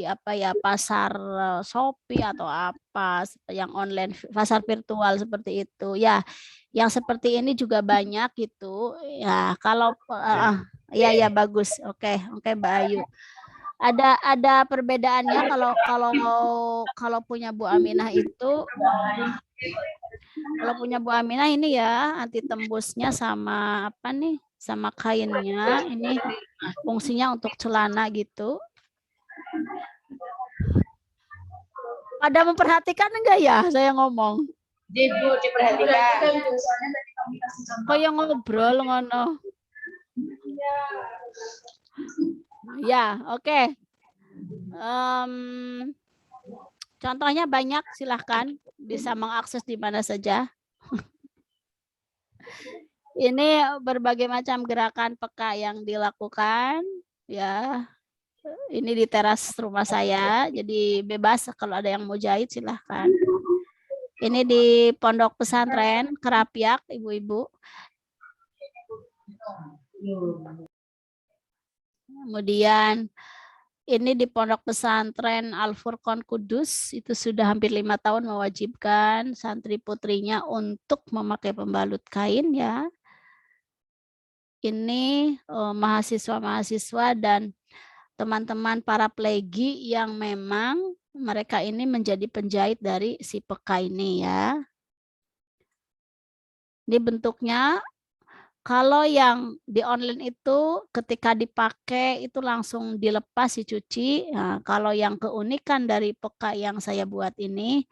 apa ya, pasar Shopee atau apa yang online, pasar virtual seperti itu ya. Yang seperti ini juga banyak gitu ya. Kalau ya bagus. Oke Mbak Ayu. Ada perbedaannya kalau punya Bu Aminah itu, kalau punya Bu Aminah ini ya, anti tembusnya sama apa nih, sama kainnya ini fungsinya untuk celana gitu. Pada memperhatikan enggak ya saya ngomong? Bu, diperhatikan. Kayak ngobrol ngono. Ya, oke. Contohnya banyak, silahkan bisa mengakses di mana saja. Ini berbagai macam gerakan peka yang dilakukan ya. Ini di teras rumah saya, jadi bebas kalau ada yang mau jahit silahkan. Ini di Pondok Pesantren Kerapiak, ibu-ibu. Kemudian ini di Pondok Pesantren Al-Furqon Kudus, itu sudah hampir 5 tahun mewajibkan santri putrinya untuk memakai pembalut kain ya. Ini mahasiswa-mahasiswa dan teman-teman para plegi yang memang mereka ini menjadi penjahit dari si peka ini ya. Ini bentuknya. Kalau yang di online itu ketika dipakai itu langsung dilepas dicuci. Nah, kalau yang keunikan dari peka yang saya buat ini,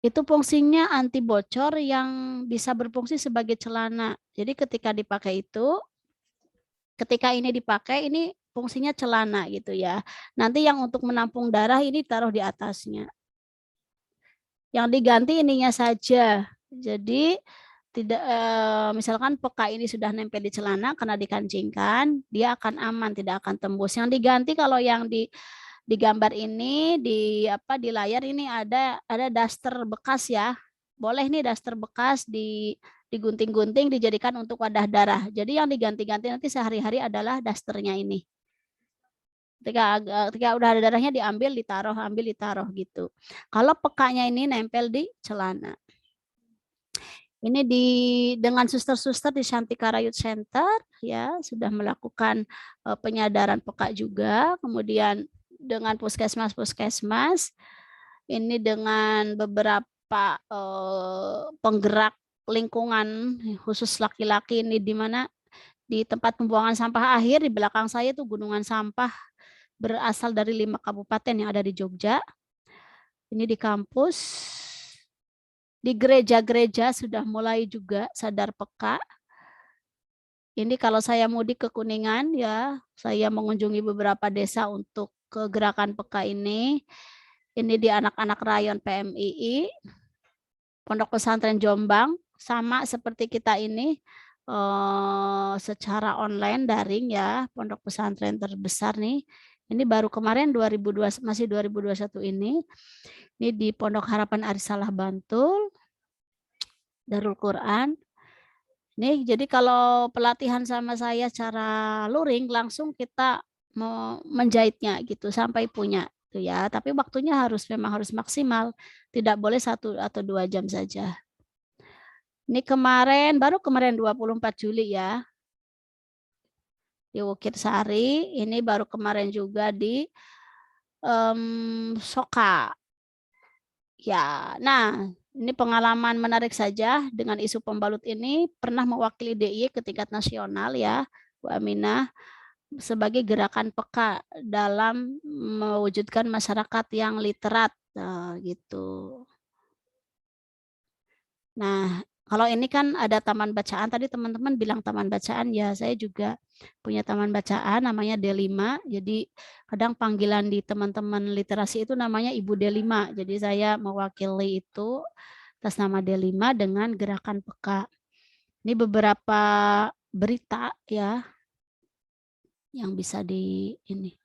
itu fungsinya anti bocor yang bisa berfungsi sebagai celana. Jadi ketika dipakai itu, ketika ini dipakai ini fungsinya celana gitu ya. Nanti yang untuk menampung darah ini taruh di atasnya. Yang diganti ininya saja. Jadi tidak misalkan peka ini sudah nempel di celana karena dikancingkan, dia akan aman, tidak akan tembus. Yang diganti kalau yang di gambar ini di layar ini ada daster bekas ya. Boleh nih daster bekas digunting-gunting dijadikan untuk wadah darah. Jadi yang diganti-ganti nanti sehari-hari adalah dasternya ini. Ketika udah ada darahnya diambil, ditaruh, ambil, ditaruh gitu. Kalau pekanya ini nempel di celana. Ini dengan suster-suster di Shantikara Youth Center ya sudah melakukan penyadaran peka juga, kemudian dengan puskesmas ini dengan beberapa penggerak lingkungan khusus laki-laki ini di mana di tempat pembuangan sampah akhir di belakang saya itu gunungan sampah berasal dari 5 kabupaten yang ada di Jogja. Ini di kampus. Di gereja-gereja sudah mulai juga sadar peka. Ini kalau saya mudik ke Kuningan ya, saya mengunjungi beberapa desa untuk ke gerakan peka ini. Ini di anak-anak rayon PMII, Pondok Pesantren Jombang, sama seperti kita ini secara online daring ya, pondok pesantren terbesar nih. Ini baru kemarin 2021 ini. Ini di Pondok Harapan Arisalah Bantul. Darul Quran. Nih, jadi kalau pelatihan sama saya cara luring langsung kita menjahitnya gitu sampai punya tuh ya. Tapi waktunya memang harus maksimal, tidak boleh 1 atau 2 jam saja. Ini baru kemarin 24 Juli ya. Di Bukit Sari, ini baru kemarin juga di Soka. Ya, nah ini pengalaman menarik saja dengan isu pembalut ini, pernah mewakili DIY ke tingkat nasional ya, Bu Aminah, sebagai gerakan peka dalam mewujudkan masyarakat yang literat gitu. Nah, kalau ini kan ada taman bacaan, tadi teman-teman bilang taman bacaan, ya saya juga punya taman bacaan namanya D5, jadi kadang panggilan di teman-teman literasi itu namanya Ibu D5, jadi saya mewakili itu atas nama D5 dengan gerakan peka. Ini beberapa berita ya yang bisa ini.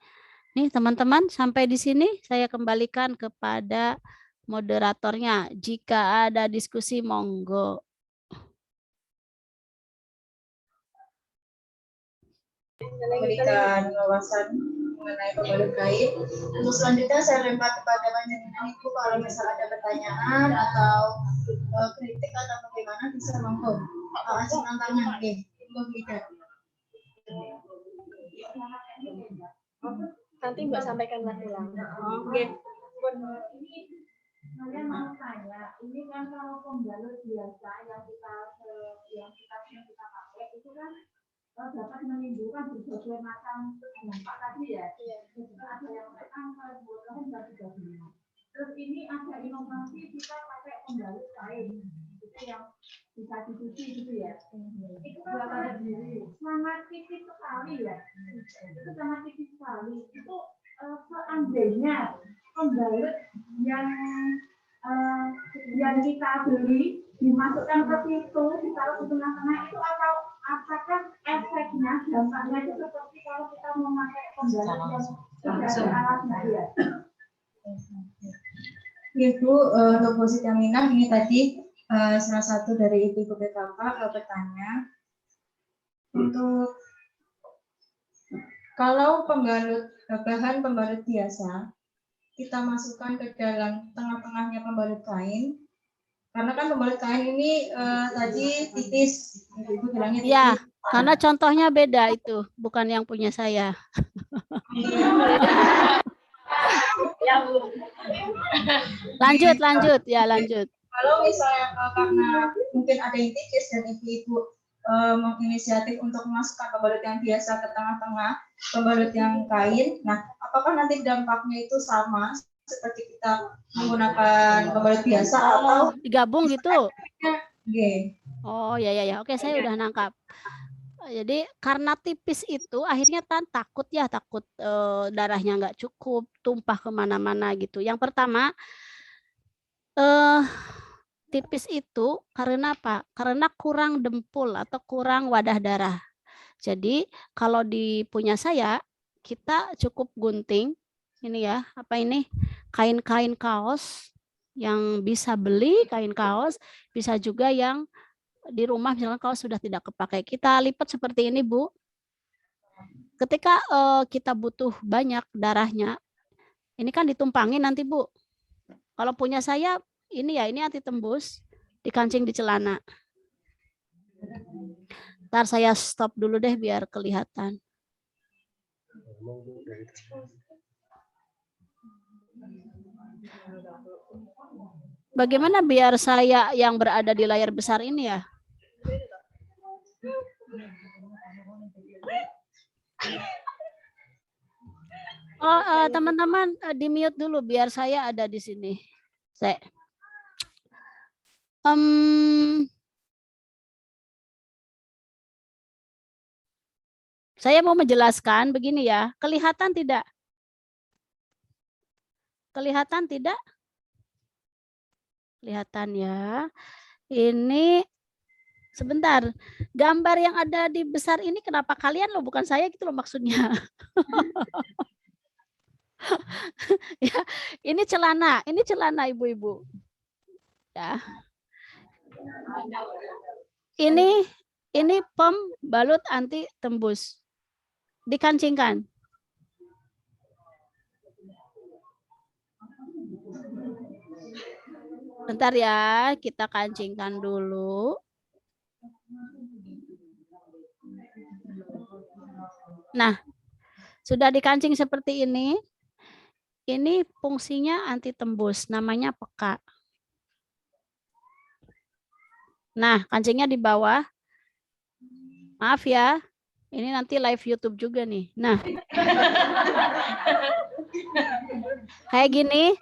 Nih teman-teman, sampai di sini saya kembalikan kepada moderatornya. Jika ada diskusi monggo. Memberikan wawasan mengenai pembalut kain. Untuk selanjutnya saya lempar kepada panjenengan Ibu kalau misal ada pertanyaan atau kritik atau bagaimana bisa monggo. Angkat tangan, oke. Nanti Mbak sampaikan lagi lah. Oke. Saya mau tanya, ini kan kalau pembalut biasa yang kita pakai itu kan dapat menimbulkan berbagai macam dampak tadi ya. Ada yang kanker, dan sebagainya. Terus ini ada inovasi kita pakai pembalut kain, itu yang bisa dicuci gitu ya. Itu kan sangat tipis sekali ya. Itu sangat tipis sekali. Itu seandainya pembalut yang kita beli dimasukkan ke situ, ditaruh di tengah-tengah itu, atau apakah efeknya, dampaknya itu seperti kalau kita memakai pembalut yang tidak ada alatnya ya? Ibu Dr. Siti Aminah, ini tadi salah satu dari ibu BKK bertanya untuk kalau bahan pembalut biasa kita masukkan ke dalam tengah-tengahnya pembalut kain, karena kan pembalut kain ini tadi tipis, ibu bilangnya tipis. Ya, karena contohnya beda itu, bukan yang punya saya. Lanjut. Kalau misalnya karena mungkin ada yang tipis dan ibu-ibu menginisiatif untuk memasukkan pembalut yang biasa ke tengah-tengah pembalut yang kain, nah apakah nanti dampaknya itu sama seperti kita menggunakan pembalut biasa atau digabung gitu? Okay. Oh ya, oke, saya udah nangkap. Jadi karena tipis itu akhirnya takut darahnya nggak cukup, tumpah kemana-mana gitu. Yang pertama tipis itu karena apa? Karena kurang dempul atau kurang wadah darah. Jadi kalau di punya saya kita cukup gunting ini ya, kain-kain kaos yang bisa beli kain kaos, bisa juga yang di rumah misalnya kaos sudah tidak kepakai, kita lipat seperti ini Bu. Ketika kita butuh banyak darahnya, ini kan ditumpangin nanti Bu. Kalau punya saya ini anti tembus, dikancing di celana. Ntar saya stop dulu deh biar kelihatan. Bagaimana biar saya yang berada di layar besar ini ya? Oh, teman-teman di mute dulu biar saya ada di sini. Saya mau menjelaskan begini ya. Kelihatan tidak? Kelihatan tidak? Kelihatan ya. Ini sebentar. Gambar yang ada di besar ini kenapa kalian loh, bukan saya gitu loh maksudnya. Ya, ini celana ibu-ibu. Ya. Ini pembalut anti tembus. Dikancingkan. Bentar ya, kita kancingkan dulu. Nah, sudah dikancing seperti ini. Ini fungsinya anti tembus, namanya peka. Nah, kancingnya di bawah. Maaf ya, ini nanti live YouTube juga nih. Nah, kayak gini.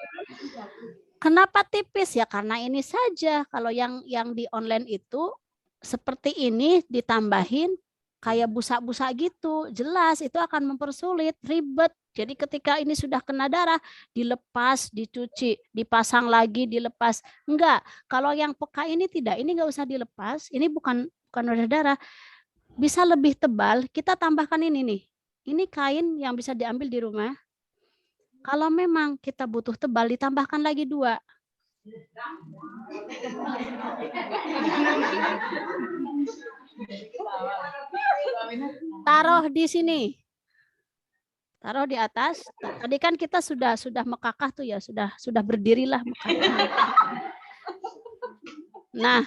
Kenapa tipis ya? Karena ini saja. Kalau yang di online itu seperti ini ditambahin kayak busa-busa gitu. Jelas itu akan mempersulit, ribet. Jadi ketika ini sudah kena darah, dilepas, dicuci, dipasang lagi, dilepas. Enggak. Kalau yang peka ini tidak. Ini enggak usah dilepas. Ini bukan udah darah. Bisa lebih tebal. Kita tambahkan ini nih. Ini kain yang bisa diambil di rumah. Kalau memang kita butuh tebal, ditambahkan lagi 2. Taruh di sini. Taruh di atas. Tadi kan kita sudah mekakah tuh ya, sudah berdirilah mekakah. Nah,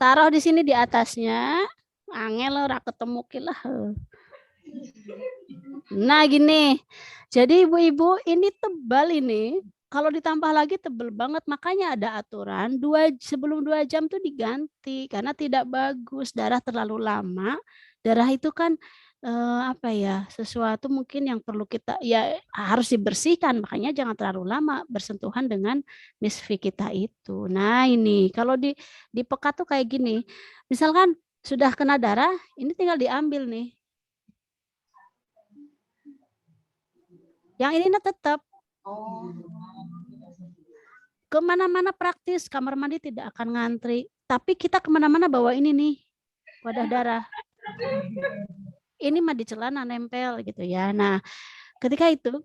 taruh di sini di atasnya. Angel ora ketemu kilah. Nah, gini. Jadi ibu-ibu ini tebal ini. Kalau ditambah lagi tebal banget. Makanya ada aturan sebelum 2 jam tuh diganti. Karena tidak bagus. Darah terlalu lama. Darah itu kan apa ya, sesuatu mungkin yang perlu kita ya harus dibersihkan. Makanya jangan terlalu lama bersentuhan dengan misfi kita itu. Nah, ini kalau di peka tuh kayak gini. Misalkan sudah kena darah, ini tinggal diambil nih. Yang ini tetap. Kemana-mana praktis, kamar mandi tidak akan ngantri. Tapi kita kemana-mana bawa ini nih, wadah darah. Ini mah di celana nempel gitu ya. Nah, ketika itu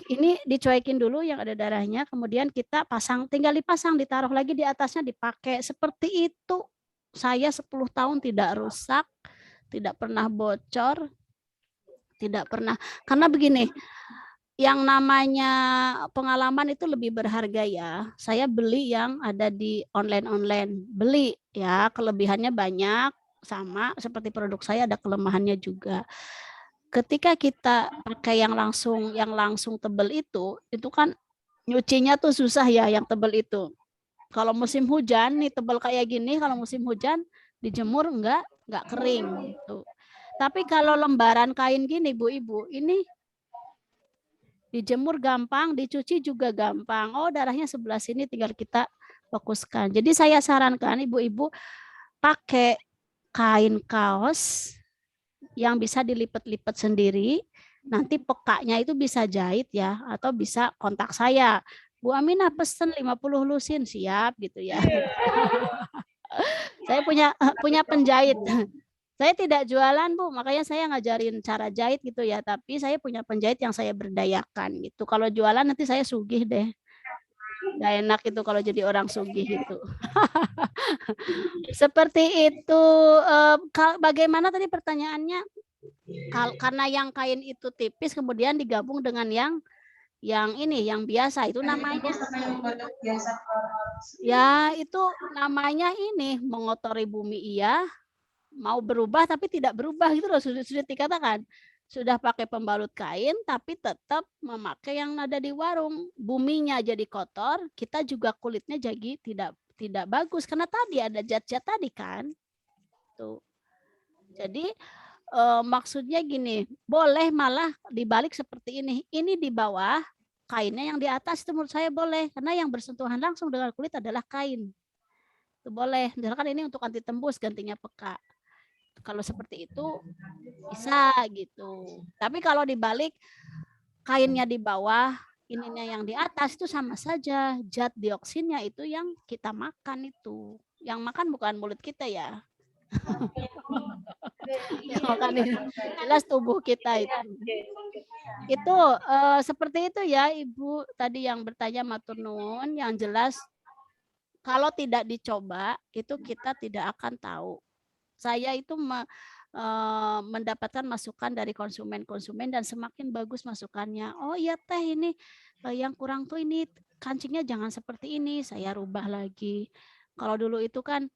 ini dicuekin dulu yang ada darahnya, kemudian kita pasang, tinggal dipasang, ditaruh lagi di atasnya, dipakai. Seperti itu. Saya 10 tahun tidak rusak, tidak pernah bocor, tidak pernah. Karena begini, yang namanya pengalaman itu lebih berharga ya. Saya beli yang ada di online. Beli ya, kelebihannya banyak, sama seperti produk saya ada kelemahannya juga. Ketika kita pakai yang langsung tebel itu kan nyucinya tuh susah ya yang tebel itu. Kalau musim hujan nih tebel kayak gini, kalau musim hujan dijemur enggak kering gitu. Tapi kalau lembaran kain gini Bu-ibu, ini dijemur gampang, dicuci juga gampang. Oh, darahnya sebelah sini tinggal kita fokuskan. Jadi saya sarankan ibu-ibu pakai kain kaos yang bisa dilipat-lipat sendiri. Nanti pekaknya itu bisa jahit ya, atau bisa kontak saya. Bu Aminah pesen 50 lusin, siap gitu ya. Saya punya penjahit. Saya tidak jualan Bu, makanya saya ngajarin cara jahit gitu ya. Tapi saya punya penjahit yang saya berdayakan gitu. Kalau jualan nanti saya sugih deh. Gak enak itu kalau jadi orang sugih gitu. Seperti itu. Bagaimana tadi pertanyaannya? Karena yang kain itu tipis, kemudian digabung dengan yang biasa itu namanya. Ya itu namanya ini mengotori bumi iya. mau berubah tapi tidak berubah gitu loh, sudah dikatakan. Sudah pakai pembalut kain tapi tetap memakai yang ada di warung. Buminya jadi kotor, kita juga kulitnya jadi tidak bagus karena tadi ada zat-zat tadi kan. Tuh. Jadi maksudnya gini, boleh malah dibalik seperti ini. Ini di bawah, kainnya yang di atas itu menurut saya boleh karena yang bersentuhan langsung dengan kulit adalah kain. Itu boleh. Misalkan ini untuk anti tembus gantinya peka. Kalau seperti itu bisa gitu. Tapi kalau dibalik kainnya di bawah, ininya yang di atas itu sama saja. Zat dioksinnya itu yang kita makan itu. Yang makan bukan mulut kita ya. Yang makan jelas tubuh kita itu. Itu seperti itu ya Ibu tadi yang bertanya matur nuwun, yang jelas kalau tidak dicoba itu kita tidak akan tahu. Saya itu mendapatkan masukan dari konsumen-konsumen dan semakin bagus masukannya. Oh iya teh ini yang kurang tuh ini kancingnya jangan seperti ini, saya rubah lagi. Kalau dulu itu kan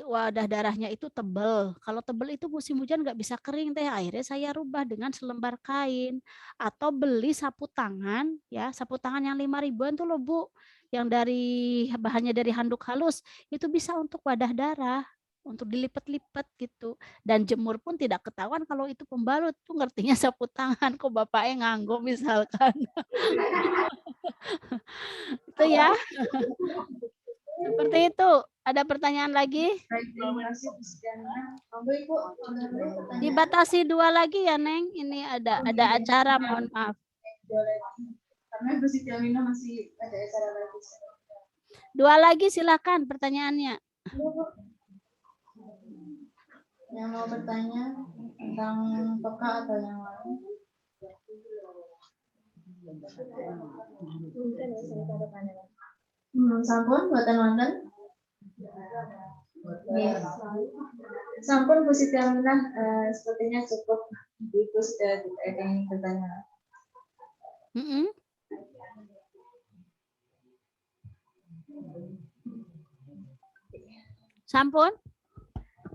wadah darahnya itu tebal. Kalau tebal itu musim hujan nggak bisa kering teh. Akhirnya saya rubah dengan selembar kain atau beli sapu tangan ya, sapu tangan yang 5 ribuan tuh loh Bu, yang dari bahannya dari handuk halus itu bisa untuk wadah darah. Untuk dilipat-lipat gitu, dan jemur pun tidak ketahuan kalau itu pembalut tuh, ngertinya sapu tangan kok bapaknya nganggo misalkan. Itu ya. Seperti itu. Ada pertanyaan lagi? Dibatasi 2 lagi ya Neng. Ini ada acara, mohon maaf. Karena Bu Siti Aminah masih ada acara lagi. 2 lagi silakan pertanyaannya. Yang mau bertanya tentang peka atau yang lain? Sampun buatan wonten? Sampun Bu Siti Aminah, sepertinya cukup. Ibu sudah tidak ingin bertanya. Sampun?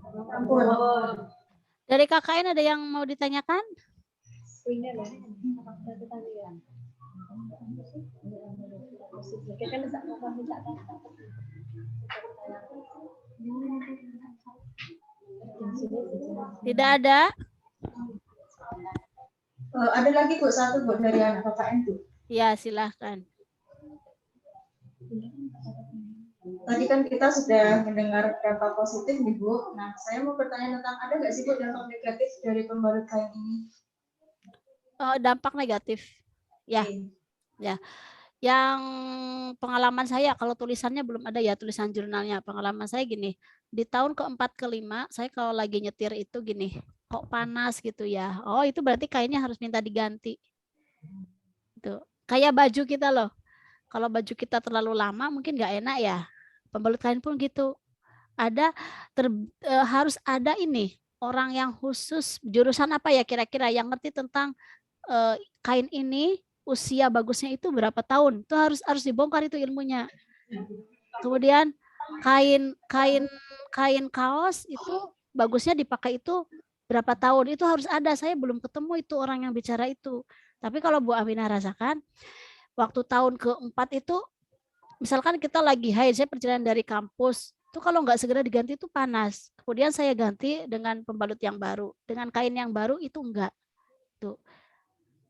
Sampun. Dari KKN ada yang mau ditanyakan? Tidak ada? Ada lagi Bu, satu Bu dari anak KKN Bu. Ya, silahkan. Tadi kan kita sudah mendengar dampak positif nih Bu. Nah, saya mau bertanya tentang ada nggak sih Bu dampak negatif dari pembalut kain ini? Dampak negatif, ya, ya. Yang pengalaman saya, kalau tulisannya belum ada ya, tulisan jurnalnya. Pengalaman saya gini, di tahun ke-4 ke-5 saya kalau lagi nyetir itu gini, kok panas gitu ya. Oh itu berarti kainnya harus minta diganti. Itu kayak baju kita loh. Kalau baju kita terlalu lama mungkin nggak enak ya. Pembalut kain pun gitu. Harus ada ini orang yang khusus, jurusan apa ya kira-kira yang ngerti tentang kain ini. Usia bagusnya itu berapa tahun? Itu harus dibongkar itu ilmunya. Kemudian kain kaos itu bagusnya dipakai itu berapa tahun? Itu harus ada. Saya belum ketemu itu orang yang bicara itu. Tapi kalau Bu Aminah rasakan, waktu tahun ke-4 itu, misalkan kita lagi haid, saya perjalanan dari kampus, itu kalau nggak segera diganti itu panas. Kemudian saya ganti dengan pembalut yang baru, dengan kain yang baru itu enggak. Tuh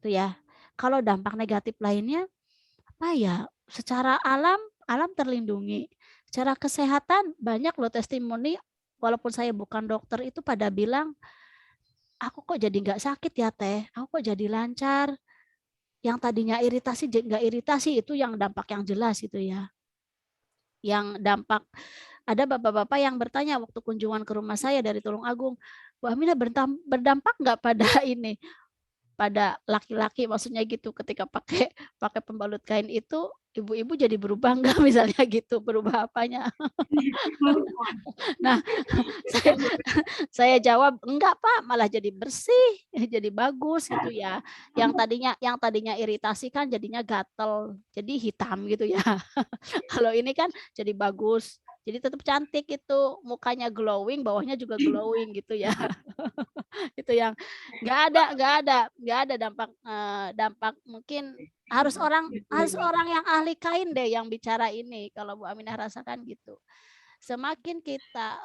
ya. Kalau dampak negatif lainnya, apa ya? Secara alam terlindungi. Secara kesehatan banyak loh testimoni, walaupun saya bukan dokter itu pada bilang, aku kok jadi nggak sakit ya teh, aku kok jadi lancar. Yang tadinya iritasi nggak iritasi, itu yang dampak yang jelas itu ya. Yang dampak, ada bapak-bapak yang bertanya waktu kunjungan ke rumah saya dari Tulung Agung, Bu Aminah berdampak nggak pada ini? Pada laki-laki maksudnya gitu, ketika pakai pembalut kain itu ibu-ibu jadi berubah enggak misalnya gitu, berubah apanya? Nah, saya jawab enggak Pak, malah jadi bersih, jadi bagus gitu ya. Yang tadinya iritasi kan jadinya gatel, jadi hitam gitu ya. Kalau ini kan jadi bagus, Jadi tetap cantik itu, mukanya glowing, bawahnya juga glowing gitu ya. Itu yang nggak ada dampak mungkin harus orang yang ahli kain deh yang bicara ini kalau Bu Aminah rasakan gitu. Semakin kita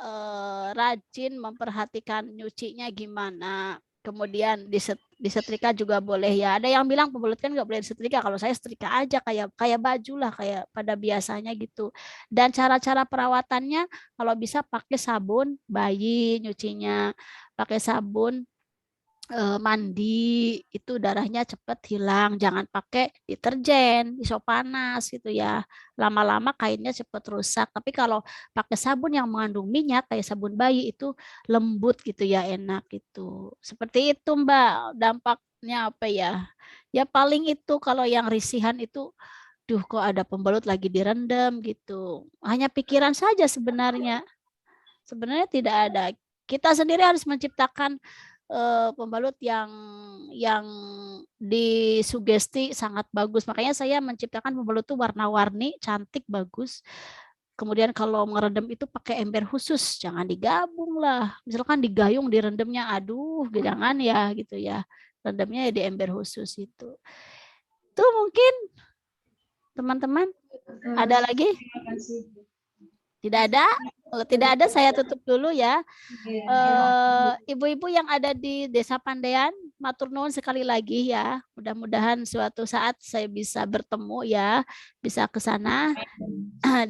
rajin memperhatikan nyucinya gimana, kemudian disetrika juga boleh ya. Ada yang bilang pembalut kan nggak boleh disetrika. Kalau saya setrika aja kayak baju lah, kayak pada biasanya gitu. Dan cara-cara perawatannya kalau bisa pakai sabun bayi nyucinya, pakai sabun mandi itu darahnya cepat hilang, jangan pakai deterjen, isop panas gitu ya. Lama-lama kainnya cepat rusak. Tapi kalau pakai sabun yang mengandung minyak kayak sabun bayi itu lembut gitu ya, enak gitu. Seperti itu Mbak, dampaknya apa ya? Ya paling itu kalau yang risihan itu duh kok ada pembalut lagi direndam gitu. Hanya pikiran saja sebenarnya. Sebenarnya tidak ada. Kita sendiri harus menciptakan pembalut yang disugesti sangat bagus. Makanya saya menciptakan pembalut itu warna-warni, cantik, bagus. Kemudian kalau ngerendam itu pakai ember khusus, jangan digabung lah. Misalkan digayung direndamnya, aduh, jangan ya gitu ya. Rendamnya ya di ember khusus itu. Itu mungkin teman-teman ada lagi? Tidak ada? Kalau tidak ada saya tutup dulu ya. Ibu-ibu yang ada di Desa Pandean, matur nuwun sekali lagi ya. Mudah-mudahan suatu saat saya bisa bertemu ya, bisa ke sana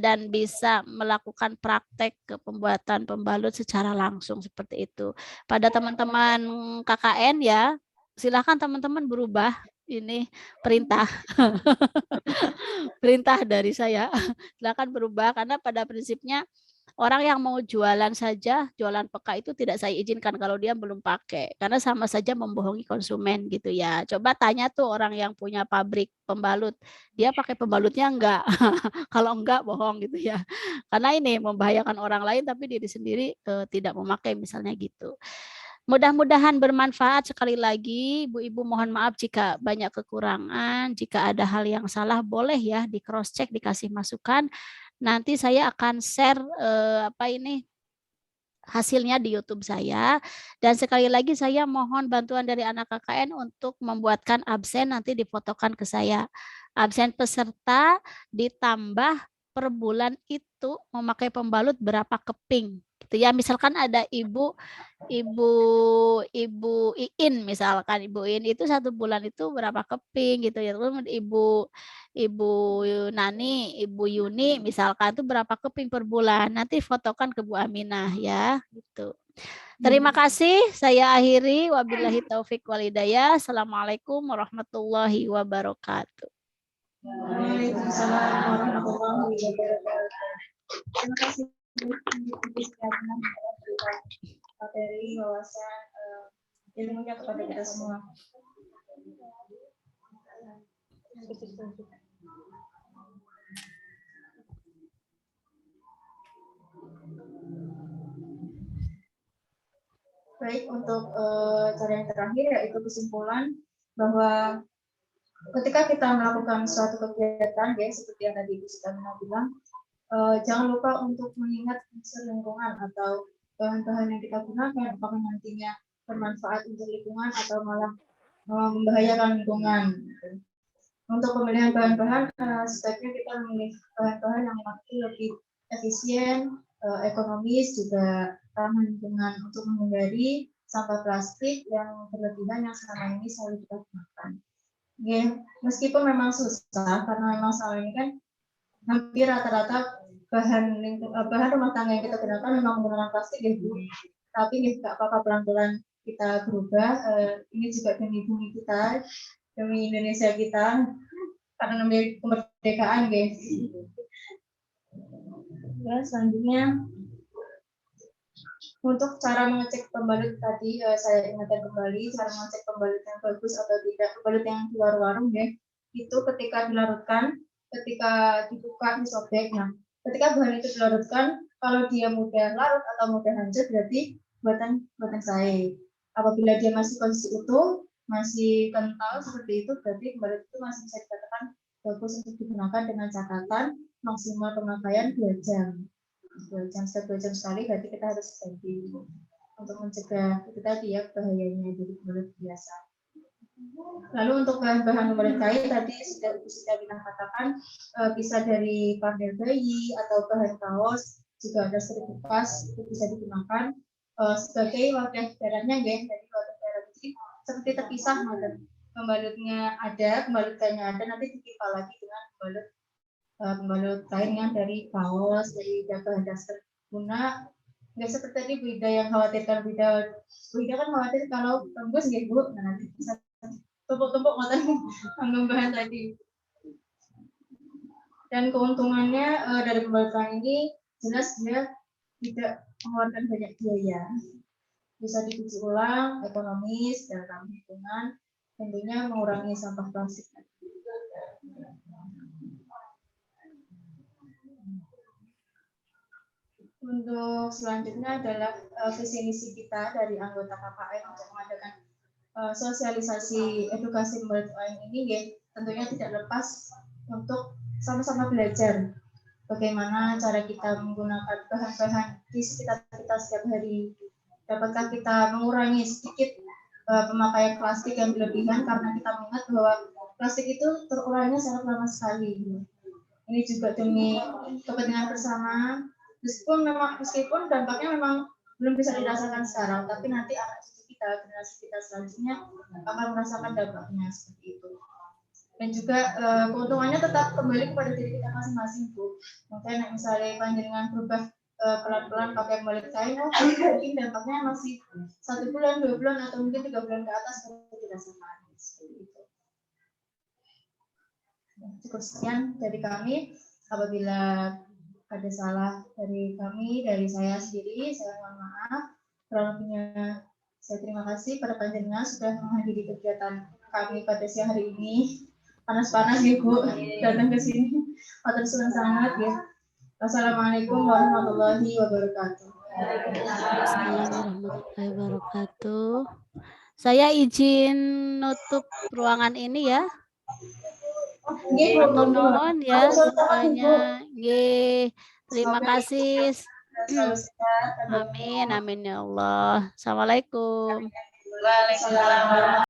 dan bisa melakukan praktek pembuatan pembalut secara langsung seperti itu. Pada teman-teman KKN ya, silakan teman-teman berubah. Ini perintah perintah dari saya. Silakan berubah karena pada prinsipnya orang yang mau jualan saja, jualan peka itu tidak saya izinkan kalau dia belum pakai. Karena sama saja membohongi konsumen gitu ya. Coba tanya tuh orang yang punya pabrik pembalut. Dia pakai pembalutnya enggak? Kalau enggak bohong gitu ya. Karena ini membahayakan orang lain tapi diri sendiri tidak memakai misalnya gitu. Mudah-mudahan bermanfaat. Sekali lagi, Ibu-Ibu mohon maaf jika banyak kekurangan. Jika ada hal yang salah, boleh ya di cross check, dikasih masukan. Nanti saya akan share hasilnya di YouTube saya. Dan sekali lagi saya mohon bantuan dari anak KKN untuk membuatkan absen, nanti difotokan ke saya. Absen peserta ditambah per bulan itu memakai pembalut berapa keping. Gitu ya, misalkan ada ibu Iin misalkan, Ibu Iin itu 1 bulan itu berapa keping gitu ya. Terus Ibu Nani, Ibu Yuni misalkan itu berapa keping per bulan. Nanti fotokan ke Bu Aminah ya gitu. Terima kasih. Saya akhiri. Wabillahi taufik walhidayah. Assalamualaikum warahmatullahi wabarakatuh. Waalaikumsalam warahmatullahi wabarakatuh. Terima kasih materi wawasan ilmunya kepada kita semua. Baik, untuk cara yang terakhir yaitu kesimpulan bahwa ketika kita melakukan suatu kegiatan ya seperti yang tadi Bu Sita bilang, jangan lupa untuk mengingat unsur lingkungan atau bahan-bahan yang kita gunakan apakah nantinya bermanfaat untuk lingkungan atau malah membahayakan lingkungan. Untuk pemilihan bahan-bahan sebaiknya kita memilih bahan-bahan yang lebih efisien, ekonomis, juga ramah lingkungan untuk menghindari sampah plastik yang berlebihan yang selama ini selalu kita gunakan. Oke, meskipun memang susah karena memang selama ini kan hampir rata-rata bahan rumah tangga yang kita gunakan memang menggunakan plastik ya Bu. Tapi nggak apa-apa, pelan-pelan kita berubah. Ini juga demi bumi kita, demi Indonesia kita, karena demi kemerdekaan guys. Ya, selanjutnya untuk cara mengecek pembalut tadi saya ingatkan kembali cara mengecek pembalut yang bagus atau tidak, pembalut yang keluar warung ya, itu ketika dilarutkan, ketika dibuka disobek. Nah, ketika bahan itu dilarutkan, kalau dia mudah larut atau mudah hancur berarti buatan saya. Apabila dia masih kondisi utuh, masih kental seperti itu, berarti pembalut itu masih bisa dikatakan bagus untuk digunakan dengan catatan maksimal pemakaian 2 jam. 2 jam, setiap 2 jam sekali berarti kita harus ganti untuk mencegah itu tadi ya bahayanya dari pembalut biasa. Lalu untuk bahan-bahan pembalut kain tadi sudah kita katakan bisa dari panel bayi atau bahan kaos, juga ada setrika bekas itu bisa digunakan sebagai wadah daerahnya ya, dari wadah daerah kecil seperti terpisah pembalutnya ada, pembalut kainnya ada, nanti ditimpa lagi dengan pembalut kain yang dari kaos, dari bahan dasar guna. Nggak seperti tadi Bu Ida yang khawatirkan, Bu Ida kan khawatir kalau tembus nggak Bu, nah nanti bisa tumpuk-tumpuk matanya bahan tadi. Dan keuntungannya dari pembalut kain ini jelas dia tidak mengeluarkan banyak biaya, bisa dicuci ulang, ekonomis, dan ramah lingkungan, tentunya mengurangi sampah plastik. Untuk selanjutnya adalah visi misi kita dari anggota KKN untuk mengadakan sosialisasi edukasi pembalut kain ini ya, tentunya tidak lepas untuk sama-sama belajar bagaimana cara kita menggunakan bahan-bahan di sekitar kita setiap hari. Dapatkah kita mengurangi sedikit pemakaian plastik yang berlebihan, karena kita mengingat bahwa plastik itu terurainya sangat lama sekali. Ini juga demi kepentingan bersama. Meskipun dampaknya memang belum bisa dirasakan sekarang, tapi nanti anak cucu kita, generasi kita selanjutnya akan merasakan dampaknya seperti itu. Dan juga keuntungannya tetap kembali kepada diri kita masing-masing, Bu. Mungkin misalnya panjenengan berubah pelan-pelan pakai pembalut kain, mungkin dampaknya masih 1 bulan, 2 bulan, atau mungkin 3 bulan ke atas baru dirasakan. Seperti itu. Cukup sekian dari kami. Apabila ada salah dari kami, dari saya sendiri, saya mohon maaf. Kurang lebihnya saya terima kasih pada panjenengan sudah menghadiri kegiatan kami pada siang hari ini. Panas-panas ya Bu, datang ke sini. Matur suwun sangat ya. Wassalamualaikum warahmatullahi wabarakatuh. Assalamualaikum warahmatullahi wabarakatuh. Saya izin nutup ruangan ini ya. Matur nuwun ya semuanya. Terima kasih. Amin, amin ya Allah. Assalamualaikum. Waalaikumsalam.